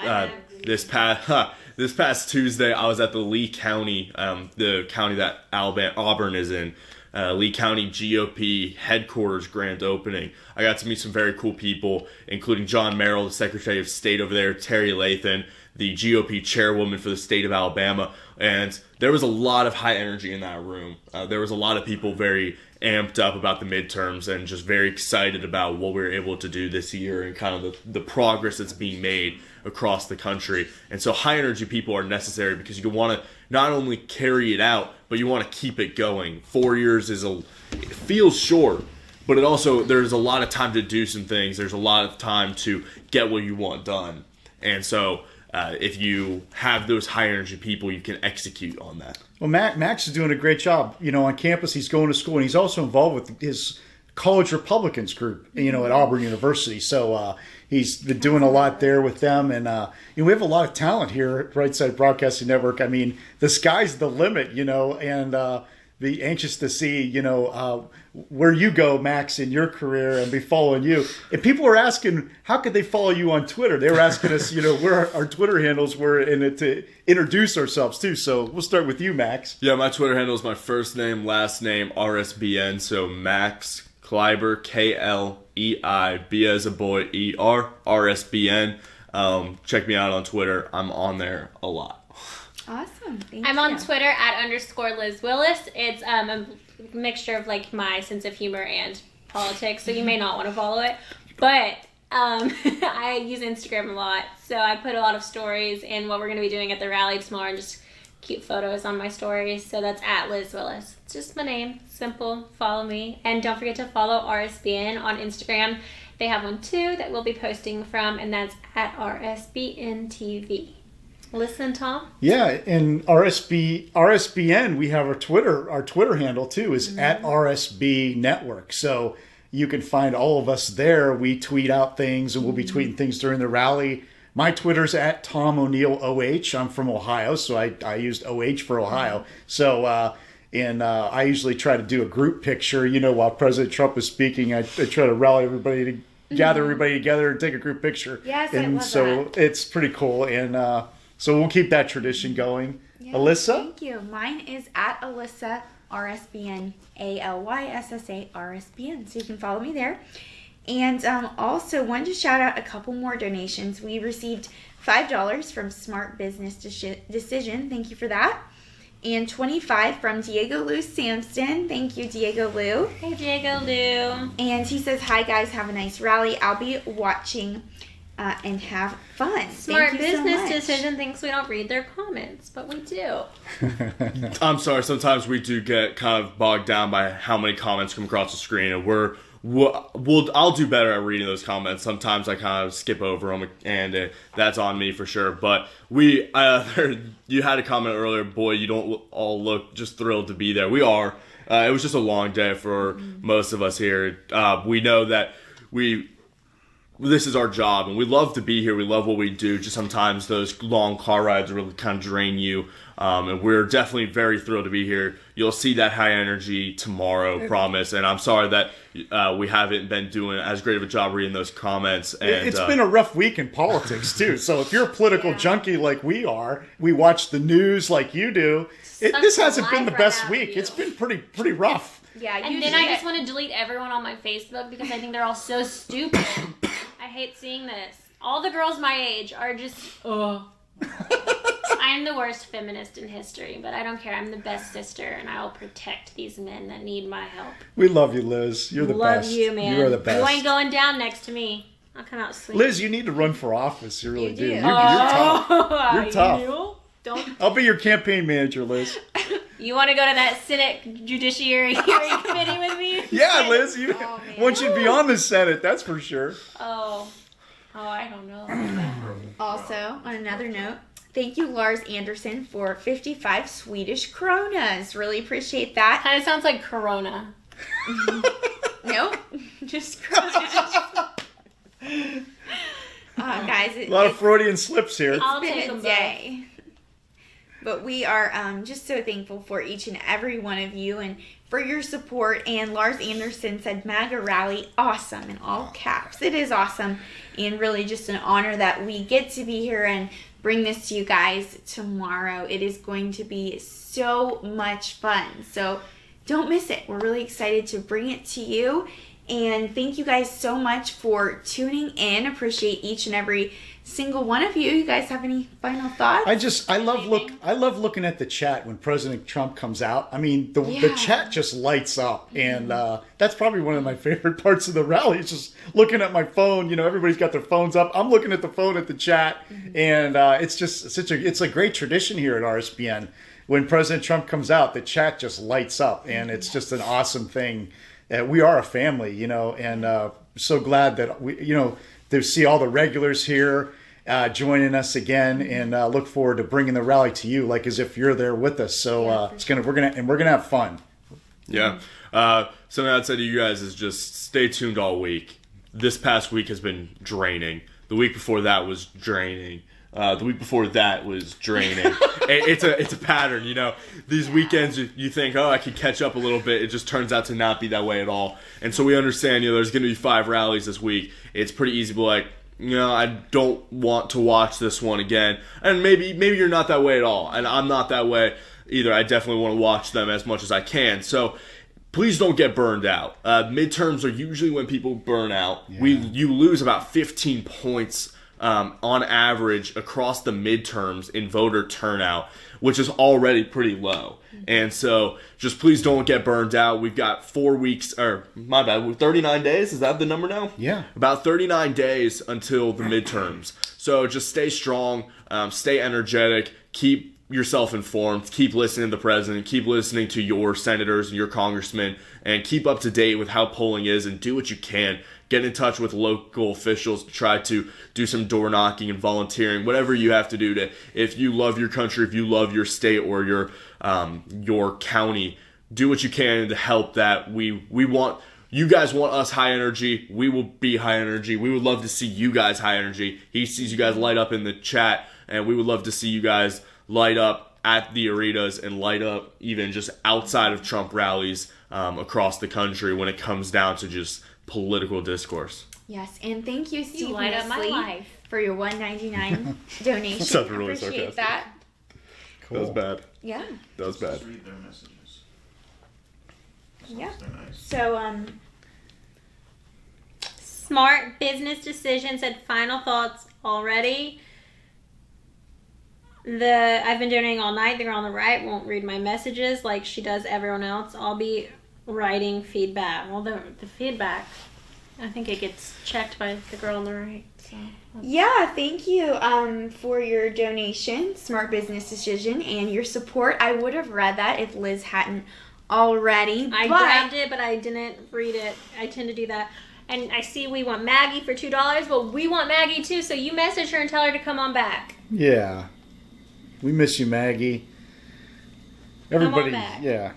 this past Tuesday, I was at the Lee County, the county that Auburn is in, Lee County GOP headquarters grand opening. I got to meet some very cool people, including John Merrill, the Secretary of State over there, Terry Lathan, the GOP chairwoman for the state of Alabama, and there was a lot of high energy in that room. There was a lot of people very amped up about the midterms and just very excited about what we were able to do this year and kind of the progress that's being made across the country. And so high energy people are necessary because you want to not only carry it out, but you want to keep it going. 4 years it feels short, but it also, there's a lot of time to do some things. There's a lot of time to get what you want done. And so if you have those high energy people, you can execute on that. Well, Max is doing a great job. On campus, he's going to school, and he's also involved with his college Republicans group, at Auburn University. So he's been doing a lot there with them. And, we have a lot of talent here at Right Side Broadcasting Network. I mean, the sky's the limit, and be anxious to see, where you go, Max, in your career and be following you. And people are asking, how could they follow you on Twitter? They were asking us, where our Twitter handles were in it to introduce ourselves too. So we'll start with you, Max. Yeah, my Twitter handle is my first name, last name, RSBN. So Max Kleiber, Kleiber, B as a boy, ER, RSBN. Check me out on Twitter. I'm on there a lot. Awesome. I'm on Twitter at _Liz WIllis. It's a mixture of my sense of humor and politics, so you may not want to follow it. But I use Instagram a lot, so I put a lot of stories in what we're going to be doing at the rally tomorrow and just cute photos on my stories. So that's at Liz WIllis. It's just my name. Simple. Follow me. And don't forget to follow RSBN on Instagram. They have one too that we'll be posting from, and that's at RSBN TV. Listen, Tom? Yeah, and RSBN, we have our Twitter handle too, is at RSB Network. So you can find all of us there. We tweet out things, and we'll be tweeting things during the rally. My Twitter's at Tom O'Neill OH. I'm from Ohio, so I used OH for Ohio. So, I usually try to do a group picture. While President Trump was speaking, I try to rally everybody to gather everybody together and take a group picture. Yes, and I love so that. it's pretty cool. And so we'll keep that tradition going. Yeah, Alyssa? Thank you. Mine is at Alyssa RSBN, ALYSSA RSBN. So you can follow me there. And also wanted to shout out a couple more donations. We received $5 from Smart Business Decision. Thank you for that. And $25 from Diego Lou Sampson. Thank you, Diego Lou. Hey, Diego Lou. And he says, hi guys, have a nice rally. I'll be watching and have fun. Smart Thank you so Business much. Decision thinks we don't read their comments, but we do. I'm sorry, sometimes we do get kind of bogged down by how many comments come across the screen, and I'll do better at reading those comments. Sometimes I kind of skip over them, and that's on me for sure. But you had a comment earlier, boy, you don't all look just thrilled to be there. We are. It was just a long day for most of us here. We know that this is our job, and we love to be here. We love what we do. Just sometimes those long car rides really kind of drain you. And we're definitely very thrilled to be here. You'll see that high energy tomorrow, promise. And I'm sorry that we haven't been doing as great of a job reading those comments. And it's been a rough week in politics, too. So if you're a political junkie like we are, we watch the news like you do. This hasn't been the best week. It's been pretty rough. Yeah, and then I just want to delete everyone on my Facebook because I think they're all so stupid. I hate seeing this. All the girls my age are just, I'm the worst feminist in history, but I don't care. I'm the best sister, and I will protect these men that need my help. We love you, Liz. You're the best. Love you, man. You are the best. You ain't going down next to me. I'll come out swinging. Liz, you need to run for office. You really do. do. You're tough. You're tough. Don't. I'll be your campaign manager, Liz. You want to go to that Senate Judiciary Hearing Committee with me? Yeah, Liz. Once you'd be on the Senate, that's for sure. Oh, I don't know. Also, on another note, thank you, Lars Anderson, for 55 Swedish kronas. Really appreciate that. Kind of sounds like Corona. Nope. Just crush. Guys, A lot of Freudian slips here. I'll it's take been a them day. But we are just so thankful for each and every one of you and for your support. And Lars Anderson said, MAGA rally, awesome, in all caps. It is awesome and really just an honor that we get to be here and bring this to you guys tomorrow. It is going to be so much fun. So don't miss it. We're really excited to bring it to you. And thank you guys so much for tuning in. Appreciate each and every single one of you. You guys have any final thoughts? I love looking at the chat when President Trump comes out. I mean, the chat just lights up, and that's probably one of my favorite parts of the rally. It's just looking at my phone. You know, everybody's got their phones up. I'm looking at the phone at the chat, and it's just it's a great tradition here at RSBN. When President Trump comes out, the chat just lights up, and it's just an awesome thing. We are a family, you know, and so glad that to see all the regulars here joining us again, and look forward to bringing the rally to you, like as if you're there with us. So we're gonna have fun. Yeah. Something I'd say to you guys is just stay tuned all week. This past week has been draining. The week before that was draining. The week before that was draining. It's a pattern, you know. These weekends, you think, oh, I could catch up a little bit. It just turns out to not be that way at all. And so we understand, you know, there's going to be 5 rallies this week. It's pretty easy to be like, you know, I don't want to watch this one again. And maybe you're not that way at all. And I'm not that way either. I definitely want to watch them as much as I can. So please don't get burned out. Midterms are usually when people burn out. Yeah. You lose about 15 points on average across the midterms in voter turnout, which is already pretty low. And so just please don't get burned out. We've got 4 weeks, or my bad, 39 days. Is that the number now? Yeah. About 39 days until the midterms. So just stay strong, stay energetic, keep yourself informed, keep listening to the president, keep listening to your senators and your congressmen, and keep up to date with how polling is, and do what you can. Get in touch with local officials to try to do some door knocking and volunteering, whatever you have to do to, if you love your country, if you love your state or your county, do what you can to help that. You guys want us high energy. We will be high energy. We would love to see you guys high energy. He sees you guys light up in the chat, and we would love to see you guys light up at the arenas and light up even just outside of Trump rallies across the country when it comes down to just political discourse. Yes, and thank you, Steve light up my Nestle, life. for your $1.99 donation. Sounds really Appreciate sarcastic. that. Cool. That was bad. Yeah. That was bad. Just read their messages. Yeah. They're nice. So, Smart business decision said final thoughts already. I've been donating all night. The girl on the right won't read my messages like she does everyone else. I'll be writing feedback. Well, the feedback, I think it gets checked by the girl on the right. So yeah, thank you for your donation, smart business decision, and your support. I would have read that if Liz hadn't already. I grabbed it, but I didn't read it. I tend to do that. And I see we want Maggie for $2. Well, we want Maggie too, so you message her and tell her to come on back. Yeah. We miss you, Maggie. Everybody, Come on back. yeah.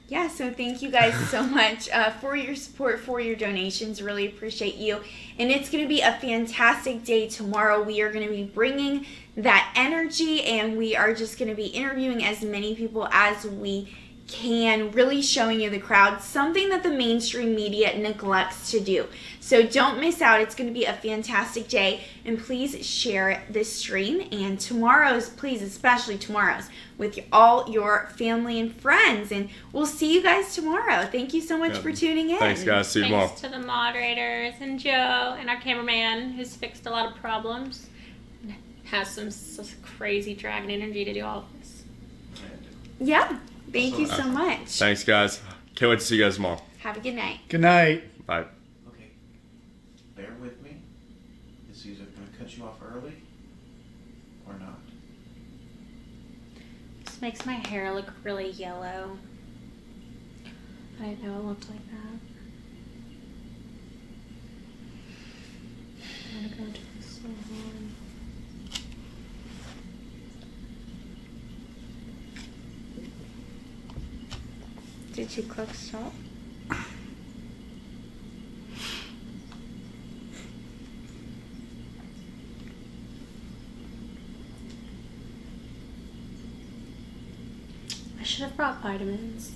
Yeah, so thank you guys so much for your support, for your donations. Really appreciate you. And it's going to be a fantastic day tomorrow. We are going to be bringing that energy, and we are just going to be interviewing as many people as we can, really showing you the crowd, something that the mainstream media neglects to do. So don't miss out. It's going to be a fantastic day, and please share this stream, and tomorrow's, please, especially tomorrow's, with all your family and friends, and we'll see you guys tomorrow. Thank you so much for tuning in. Thanks, guys. See you tomorrow. Thanks to the moderators and Joe and our cameraman who's fixed a lot of problems. Has some crazy dragon energy to do all of this. Yeah. Thank you so much. Thanks, guys. Can't wait to see you guys tomorrow. Have a good night. Good night. Bye. Okay, bear with me. It's either going to cut you off early or not. This makes my hair look really yellow. I didn't know it looked like that. I'm gonna go to the salon. Did you click stop? I should have brought vitamins.